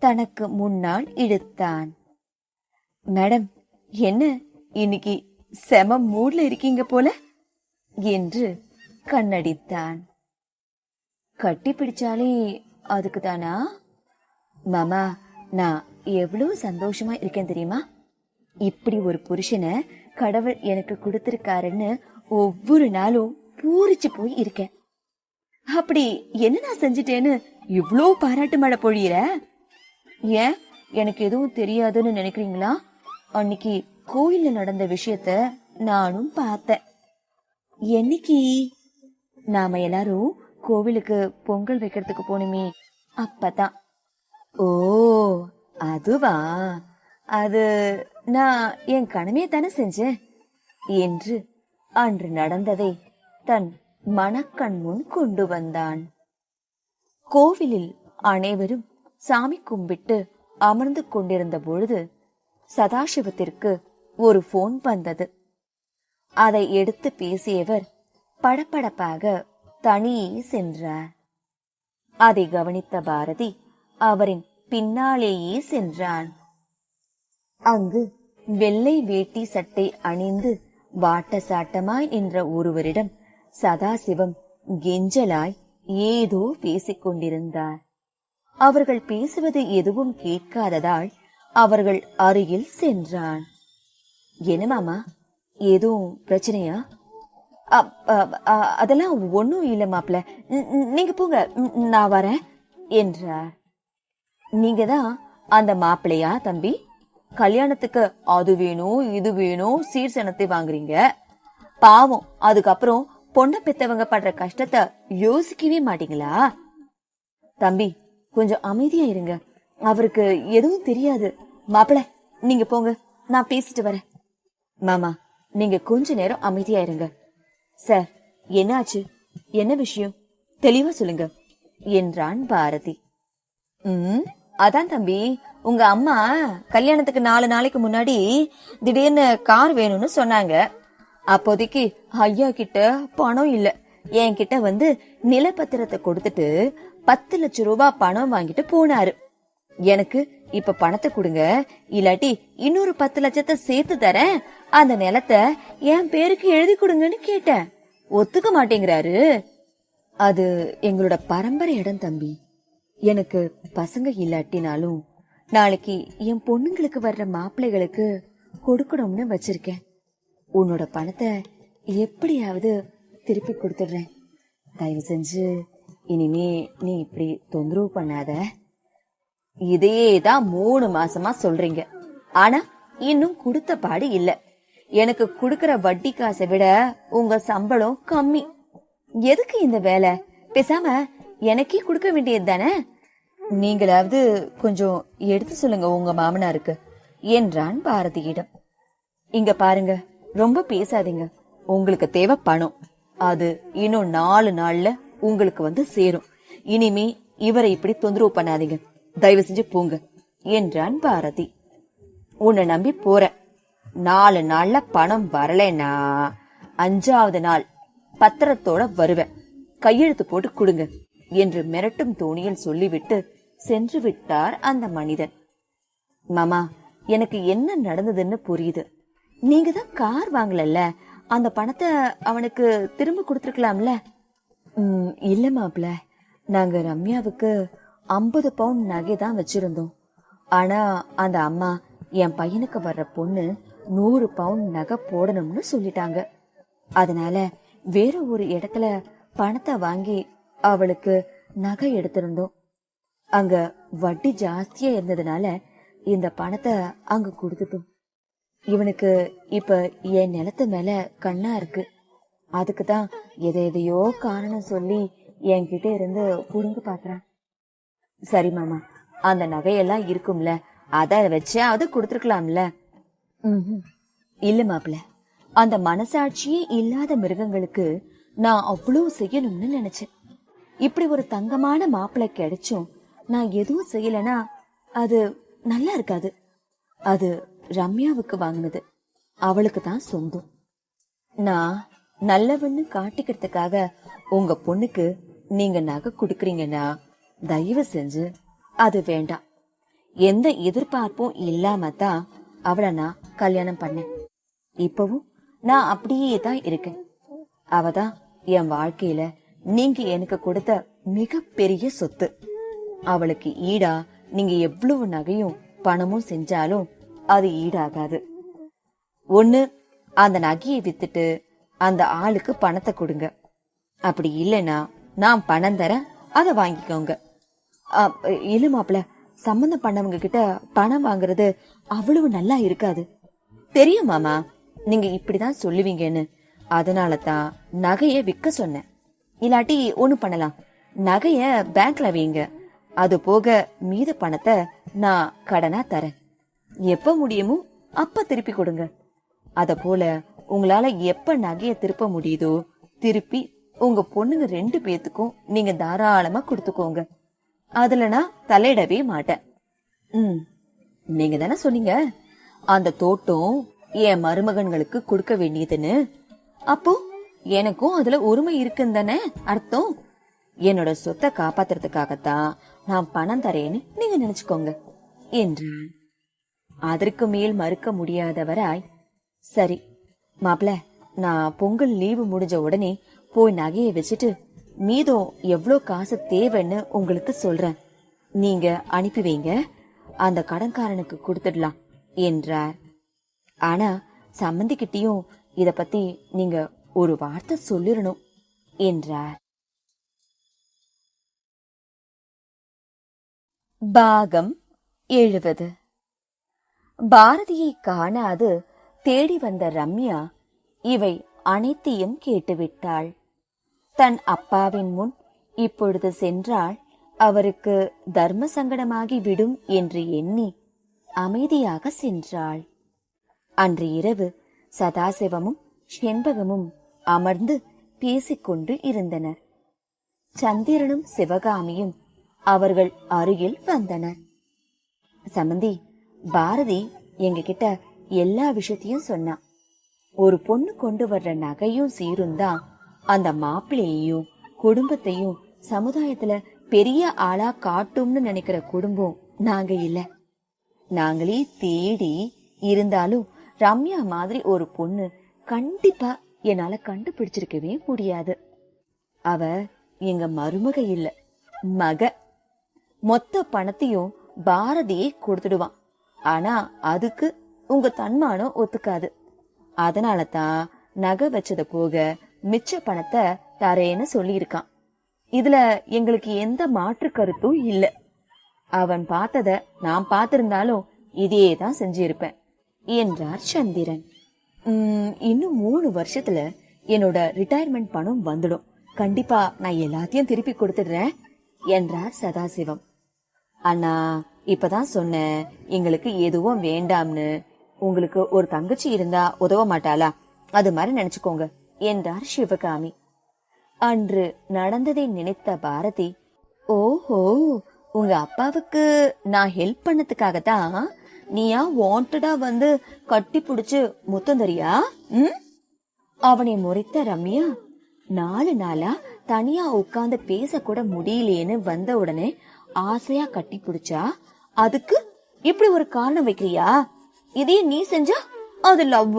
தனக்கு முன்னால் இழுத்தான். மேடம், என்ன இன்னைக்கு செம மூட்ல இருக்கீங்க போல என்று கண்ணடித்தான். கட்டி பிடிச்சாலே அதுக்கு தானா? மாமா, நான் எவ்வளவு சந்தோஷமா இருக்கேன் தெரியுமா? இப்படி ஒரு புருஷனை கடவுள் எனக்கு கொடுத்திருக்காருன்னு ஒவ்வொரு நாளும் பூரிச்சு போய் இருக்கேன். அப்படி என்ன நான் செஞ்சிட்டேன்னு இவ்ளோ பாராட்டு மழை பொழியிற? ஏன், எனக்கு எதுவும் தெரியாதுன்னு நினைக்கிறீங்களா? அன்னைக்கு கோயில்ல நடந்த விஷயத்த நானும் பார்த்தேன். என்னைக்கு? நாம எல்லாரும் கோவிலுக்கு பொங்கல் வைக்கிறதுக்கு போனுமே, அப்பதான். ஓ, அதுவா? அது நான் என் கடமையை தானே செஞ்சேன் என்று அன்று நடந்ததை தன் மனக்கண் முன் கொண்டு வந்தான். கோவிலில் அனைவரும் சாமி கும்பிட்டு அமர்ந்து கொண்டிருந்த பொழுது சதாசிவத்திற்கு ஒரு போன் வந்தது. அதை எடுத்து பேசியவர் படபடப்பாக தனியே சென்றார். அதை கவனித்த பாரதி அவரின் பின்னாலேயே சென்றான். அங்கு வெள்ளை வேட்டி சட்டை அணிந்து வாட்ட சாட்டமாய் நின்ற ஒருவரிடம் சதாசிவம் கெஞ்சலாய் ஏதோ பேசிக் கொண்டிருந்தார். அவர்கள் பேசுவது எதுவும் கேட்காததால் அவர்கள் அருகில் சென்றான். என்ன மாமா, எதுவும் பிரச்சனையா? அதெல்லாம் ஒன்னும் இல்ல மாப்ள, நீங்க போங்க, நான் வரேன் என்றார். நீங்க தான் அந்த மாப்பிள்ளையா தம்பி? கல்யாணத்துக்கு அது வேணும் இது வேணும் சீர் சனத்தை வாங்குறீங்க. பாவம், அதுக்கப்புறம் பொண்ண பெத்தவங்க படுற கஷ்டத்தை யோசிக்கவே மாட்டீங்களா? தம்பி, கொஞ்சம் அமைதியா இருங்க, அவருக்கு எதுவும் தெரியாது. மாப்பிள்ள, நீங்க போங்க, நான் பேசிட்டு வரேன். மாமா, நீங்க கொஞ்ச நேரம் அமைதியா இருங்க. சார், என்னாச்சு? என்ன விஷயம்? தெளிவா சொல்லுங்க என்றான் பாரதி. அதான் தம்பி, உங்க அம்மா கல்யாணத்துக்கு 4 நாளைக்கு முன்னாடி திடீர்னு கார் வேணும்னு சொன்னாங்க. அப்போதைக்கு ஐயா கிட்ட பணம் இல்ல. என்கிட்ட வந்து நிலப்பத்திரத்தை கொடுத்துட்டு 10 லட்சம் ரூபாய் பணம் வாங்கிட்டு போனாரு. எனக்கு இப்ப பணத்தை கொடுங்க, இல்லாட்டி இன்னொரு 10 லட்சத்தை சேர்த்து தரேன், அந்த நிலத்தை என் பேருக்கு எழுதி கொடுங்கன்னு கேட்டேன். ஒத்துக்க மாட்டேங்கிறாரு. அது எங்களோட பரம்பரை இடம் தம்பி. எனக்கு பசங்க இல்லாட்டினாலும் நாளைக்கு என் பொண்ணுங்களுக்கு வர்ற மாப்பிள்ளைகளுக்கு கொடுக்கணும்னு வச்சிருக்கேன். உன்னோட பணத்தை எப்படியாவது திருப்பி கொடுத்துடுறேன். தயவு செஞ்சு இனிமே நீ இப்படி தொந்தரவு பண்ணாத. இதையேதான் 3 மாசமா சொல்றீங்க, ஆனா இன்னும் கொடுத்த பாடு இல்ல. எனக்கு கொடுக்கற வட்டி காசை விட உங்க சம்பளம் கம்மி. எதுக்கு இந்த வேலை? பேசாம எனக்கே கொடுக்க வேண்டியது தானே. நீங்களாவது கொஞ்சம் எடுத்து சொல்லுங்க உங்க மாமனாருக்கு என்றான் பாரதியிடம். இங்க பாருங்க, ரொம்ப பேசாதீங்க. உங்களுக்கு தேவை பணம், அது இன்னும் 4 நாள்ல உங்களுக்கு வந்து சேரும். இனிமே இவரை இப்படி தொந்தரவு பண்ணாதீங்க, தயவு செஞ்சு போங்க என்றான் பாரதி. உன்னை நம்பி போற, 4 நாள்ல பணம் வரலன்னா 5வது நாள் பத்திரத்தோட வருவேன், கையெழுத்து போட்டு கொடுங்க என்று மிரட்டும் தோணியில் சொல்லிவிட்டு சென்று விட்டார் அந்த மனிதன். மாமா, எனக்கு என்ன நடந்ததுன்னு புரியுது. நீங்க தான் கார் வாங்கலல்ல, அந்த பணத்தை அவனுக்கு திரும்ப கொடுத்துருக்கலாம்ல. இல்ல மாப்ள, நாங்க ரம்யாவுக்கு 50 பவுண்ட் நகை தான் வச்சிருந்தோம். ஆனா அந்த அம்மா என் பையனுக்கு வர்ற பொண்ணு 100 பவுண்ட் நகை போடணும்னு சொல்லிட்டாங்க. அதனால வேற ஒரு இடத்துல பணத்தை வாங்கி அவளுக்கு நகை எடுத்திருந்தோம். அங்க வட்டி ஜாஸ்தியா இருந்ததுனால இந்த பணத்தை அங்க கொடுத்துட்டோம். இவனுக்கு இப்ப என் நிலத்து மேல கண்ணா இருக்கு. அதுக்குதான் எதையோ காரணம் சொல்லி என்கிட்ட இருந்து புடுங்க பாக்குறான். சரி மாமா, அந்த நகையெல்லாம் இருக்கும்ல, அத வச்சாவது கொடுத்துருக்கலாம்ல. இல்ல மாப்பிள்ள, அந்த மனசாட்சியே இல்லாத மிருகங்களுக்கு நான் அவ்வளவு செய்யணும்னு நினைச்சேன். இப்படி ஒரு தங்கமான மாப்பிள்ளை கிடைச்சும் நான் எதுவும் செய்யலனா அது நல்லா இருக்காது. அது ரம்யாவுக்கு வாங்கினது, அவளுக்கு தான் சொந்தம். நான் நல்லவன்னு காட்டிக்கிறதுக்காக உங்க பொண்ணுக்கு நீங்க நகை கொடுக்கறீங்கன்னா தயவு செஞ்சு அது வேண்டாம். எந்த எதிர்பார்ப்பும் இல்லாம தான் அவளை நான் கல்யாணம் பண்ணேன். இப்பவும் நான் அப்படியே தான் இருக்கேன். அவதான் என் வாழ்க்கையில நீங்க எனக்கு கொடுத்த மிகப்பெரிய சொத்து. அவளுக்கு ஈடா நீங்க எவ்வளவு நகையும் பணமும் செஞ்சாலும் அது ஈடாகாது. ஒண்ணு அந்த நகையை வித்துட்டு அந்த ஆளுக்கு பணத்தை கொடுங்க, அப்படி இல்லைன்னா நான் பணம் தரேன், அதை வாங்கிக்கோங்க. இல்ல மாப்பிள்ள, சம்பந்தம் பண்ணவங்க கிட்ட பணம் வாங்குறது அவ்வளவு நல்லா இருக்காது. தெரியும் மாமா, நீங்க இப்படிதான் சொல்லுவீங்கன்னு. அதனாலதான் நகைய விற்க சொன்னேன். இல்லாட்டி ஒண்ணு பண்ணலாம், நகைய பேங்க்ல வைங்க, அது போக மீத பணத்தை நான் கடனா தரேன். எப்ப முடியுமோ அப்ப திருப்பி கொடுங்க. அத போல உங்களால எப்ப நகைய திருப்ப முடியுதோ திருப்பி உங்க பொண்ணுங்க 2 பேத்துக்கும் நீங்க தாராளமா கொடுத்துக்கோங்க. அதுல நான் தலையிடவே மாட்டேன். நீங்க தானே சொன்னீங்க அந்த தோட்டம் என் மருமகன்களுக்கு கொடுக்க வேண்டியதுன்னு. அப்போ எனக்கும் அதுல உரிமை இருக்குன்னு தானே அர்த்தம். என்னோட சொத்தை காப்பாத்துறதுக்காகத்தான் நான் பணம் தரேன்னு நீங்க நினைச்சுக்கோங்க என்றான். அதற்கு மேல் மறுக்க முடியாதவராய், சரி மாப்பிள்ள, நான் பொங்கல் லீவு முடிஞ்ச உடனே போய் நகையை வச்சுட்டு மீதம் எவ்வளவு காசு தேவைன்னு உங்களுக்கு சொல்றேன். நீங்க அனுப்பி வைங்க, அந்த கடன்காரனுக்கு கொடுத்துடலாம் என்றார். ஆனா சம்மந்திக்கிட்டையும் இத பத்தி நீங்க ஒரு வார்த்தை சொல்லிடணும் என்றார். பாகம் 70. பாரதியை காணாது தேடி வந்த ரம்யா இவை அனைத்தையும் கேட்டுவிட்டாள். தன் அப்பாவின் முன் இப்பொழுது சென்றால் அவருக்கு தர்ம சங்கடமாகி விடும் என்று எண்ணி அமைதியாக சென்றாள். அன்று இரவு சதாசிவமும் செண்பகமும் அமர்ந்து பேசிக்கொண்டு இருந்தனர். சந்திரனும் சிவகாமியும் அவர்கள் அருகில் வந்தனர். சம்பந்தி, பாரதி எங்க கிட்ட எல்லா விஷயத்தையும் சொன்னா. ஒரு பொண்ணு கொண்டு வர்ற நகையும் சீரும் தான் அந்த மாப்பிள்ளையையும் குடும்பத்தையும் சமுதாயத்துல பெரிய ஆளா காட்டும்னு நினைக்கிற குடும்பம் நாங்க இல்ல. நாங்களே தேடி இருந்தாலும் ரம்யா மாதிரி ஒரு பொண்ணு கண்டிப்பா என்னால கண்டுபிடிச்சிருக்கவே முடியாது. அவ எங்க மருமக இல்ல, மக. மொத்த பணத்தையும் பாரதியை கொடுத்துடுவான். ஆனா அதுக்கு உங்க தன்மானம் ஒத்துக்காது. அதனால தான் நகை வச்சத போக மிச்ச பணத்தை தரேன்னு சொல்லி இருக்கான். இதுல எங்களுக்கு எந்த மாற்று கருத்தும் இல்ல. அவன் பார்த்தத நான் பார்த்திருந்தாலும் இதேதான் செஞ்சிருப்பேன் என்றார் சந்திரன். இன்னும் 3 வருஷத்துல என்னோட ரிட்டையர்மெண்ட் பணம் வந்துடும். கண்டிப்பா நான் எல்லாத்தையும் திருப்பி கொடுத்துடுறேன் என்றார் சதாசிவம். அண்ணா, இப்பதான் சொன்னேன் எங்களுக்கு எதுவும் வேண்டாம்னு. உங்களுக்கு ஒரு தங்கச்சி இருந்தா உதவ மாட்டாளா? அது மாதிரி நினைச்சுக்கோங்க என்றார் சிவகாமி. அன்று நடந்ததை நினைத்த பாரதி, ஓஹோ, உங்க அப்பாவுக்கு நான் ஹெல்ப் பண்ணதுக்காகத்தான் நீயா வாண்டடா வந்து கட்டி புடிச்சு முத்தம் தரியா? அவனை முறைத்த ரம்யா, 4 நாளா தனியா உட்கார்ந்து பேச கூட முடியலையேன்னு வந்த உடனே ஆசையா கட்டி பிடிச்சா அதுக்கு இப்படி ஒரு காரணம் வைக்கிறியா? இதே நீ செஞ்சா அது லவ்,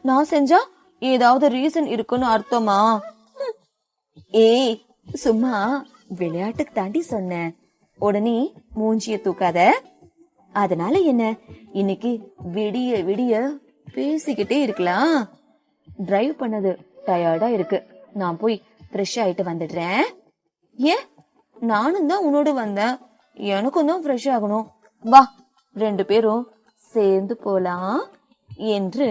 நான் செஞ்சா ஏதாவது ரீசன் இருக்குன்னு அர்த்தமா? ஏய், சும்மா விளையாட்டுக்கு தாண்டி சொன்னேன், உடனே மூஞ்சிய தூக்காத. அதனால என்ன, இன்னைக்கு விடிய விடிய பேசிக்கிட்டே இருக்கலாம். டிரைவ் பண்ணது டயர்டா இருக்கு, நான் போய் ஃப்ரெஷ் ஆயிட்டு வந்துடுறேன். ஏன், நானும் தான் உன்னோடு வந்தேன், எனக்கும் தான் ஃப்ரெஷ் ஆகணும். வா, 2 பேரும் சேர்ந்து போலாம் என்று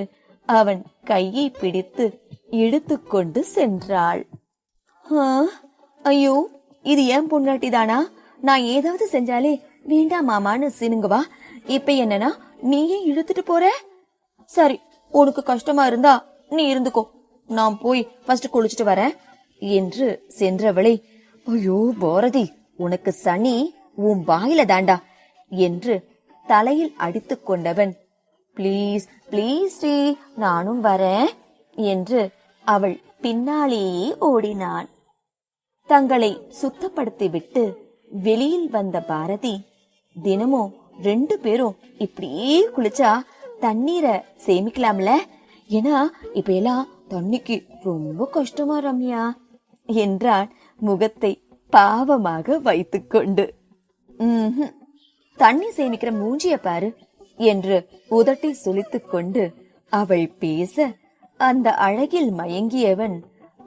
அவன் கையை பிடித்து இழுத்துக்கொண்டு சென்றாள். ஐயோ, இது ஏன் பொண்டாட்டி தானா? நான் ஏதாவது செஞ்சாலே வேண்டாம் மாமான்னு சினுங்குவா. இப்ப என்னன்னா நீயே இழுத்துட்டு போற. சரி, உனக்கு கஷ்டமா இருந்தா நீ இருந்துக்கோ, நான் போய் ஃபர்ஸ்ட் குளிச்சுட்டு வரேன் என்று சென்றவளை, ஐயோ பாரதி, உனக்கு சனி உன் வாயில தாண்டா என்று தலையில் அடித்துக் கொண்டவன், பிளீஸ் பிளீஸ் ஸ்ரீ, நானும் வரேன் என்று அவள் பின்னாலேயே ஓடினான். தங்களை சுத்தப்படுத்திவிட்டு வெளியில் வந்த பாரதி, தினமும் 2 பேரும் இப்படியே குளிச்சா தண்ணீரை சேமிக்கலாம்ல, ஏன்னா இப்ப எல்லாம் தண்ணிக்கு ரொம்ப கஷ்டமா ரம்யா என்றான் முகத்தை பாவமாக வைத்துக்கொண்டு. தண்ணி சேமிக்கிற மூஞ்சிய பாரு என்று உதட்டை சுளித்துக் கொண்டு அவள் பேச, அந்த அழகில் மயங்கியவன்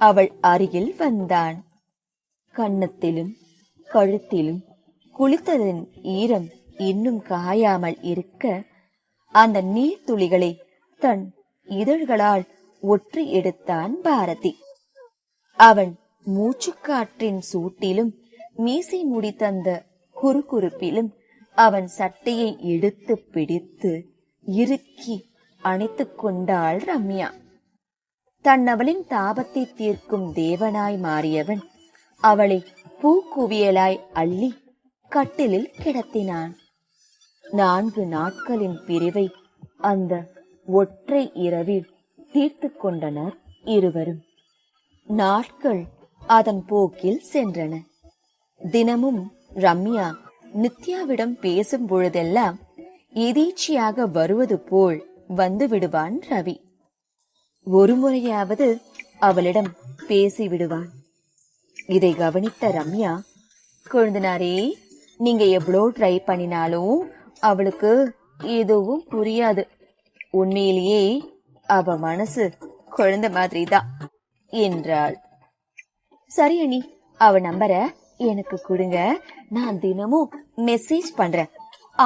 அவள் அருகில் வந்தான். கன்னத்திலும் கழுத்திலும் குளித்ததின் ஈரம் இன்னும் காயாமல் இருக்க அந்த நீர்த்துளிகளை தன் இதழ்களால் ஒற்றி எடுத்தான் பாரதி. அவன் மூச்சுக்காற்றின் சூட்டிலும் மீசை முடி தந்த குறுகுறுப்பிலும் அவன் சட்டையை எடுத்து பிடித்து இறுக்கி அணைத்துக் கொண்டாள் ரம்யா. தன்னவளின் தாபத்தை தீர்க்கும் தேவனாய் மாறியவன் அவளை பூக்குவியலாய் அள்ளி கட்டிலில் கிடத்தினான். 4 நாட்களின் பிரிவை அந்த ஒற்றை இரவில் தீர்த்து கொண்டனர் இருவரும். நாட்கள் அதன் போக்கில் சென்றன. தினமும் ரம்யா நித்யாவிடம் பேசும் பொழுதெல்லாம் எதேச்சியாக வருவது போல் வந்து விடுவான் ரவி. ஒரு முறையாவது அவளிடம் பேசி விடுவான். இதை கவனித்த ரம்யா, கொழுந்தனாரே, நீங்க எவ்வளோ ட்ரை பண்ணினாலும் அவளுக்கு எதுவும் புரியாது. உண்மையிலேயே அவ மனசு குழந்தை மாதிரி தான் என்றாள். சரி அண்ணி, அவ நம்பர எனக்கு கொடுங்க, நான் தினமும் மெசேஜ் பண்றேன்.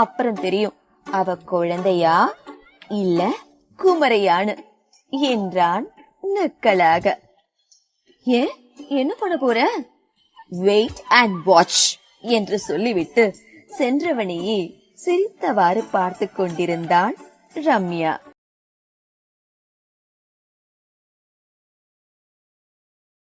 அப்புறம் தெரியும் அவ குழந்தையா இல்ல குமரையான்னு என்றான் நக்கலாக. ஏன், என்ன பண்ண போற? வெயிட் அண்ட் வாட்ச் என்று சொல்லிவிட்டு சென்றவனையே சிரித்தவாறு பார்த்து கொண்டிருந்தாள் ரம்யா.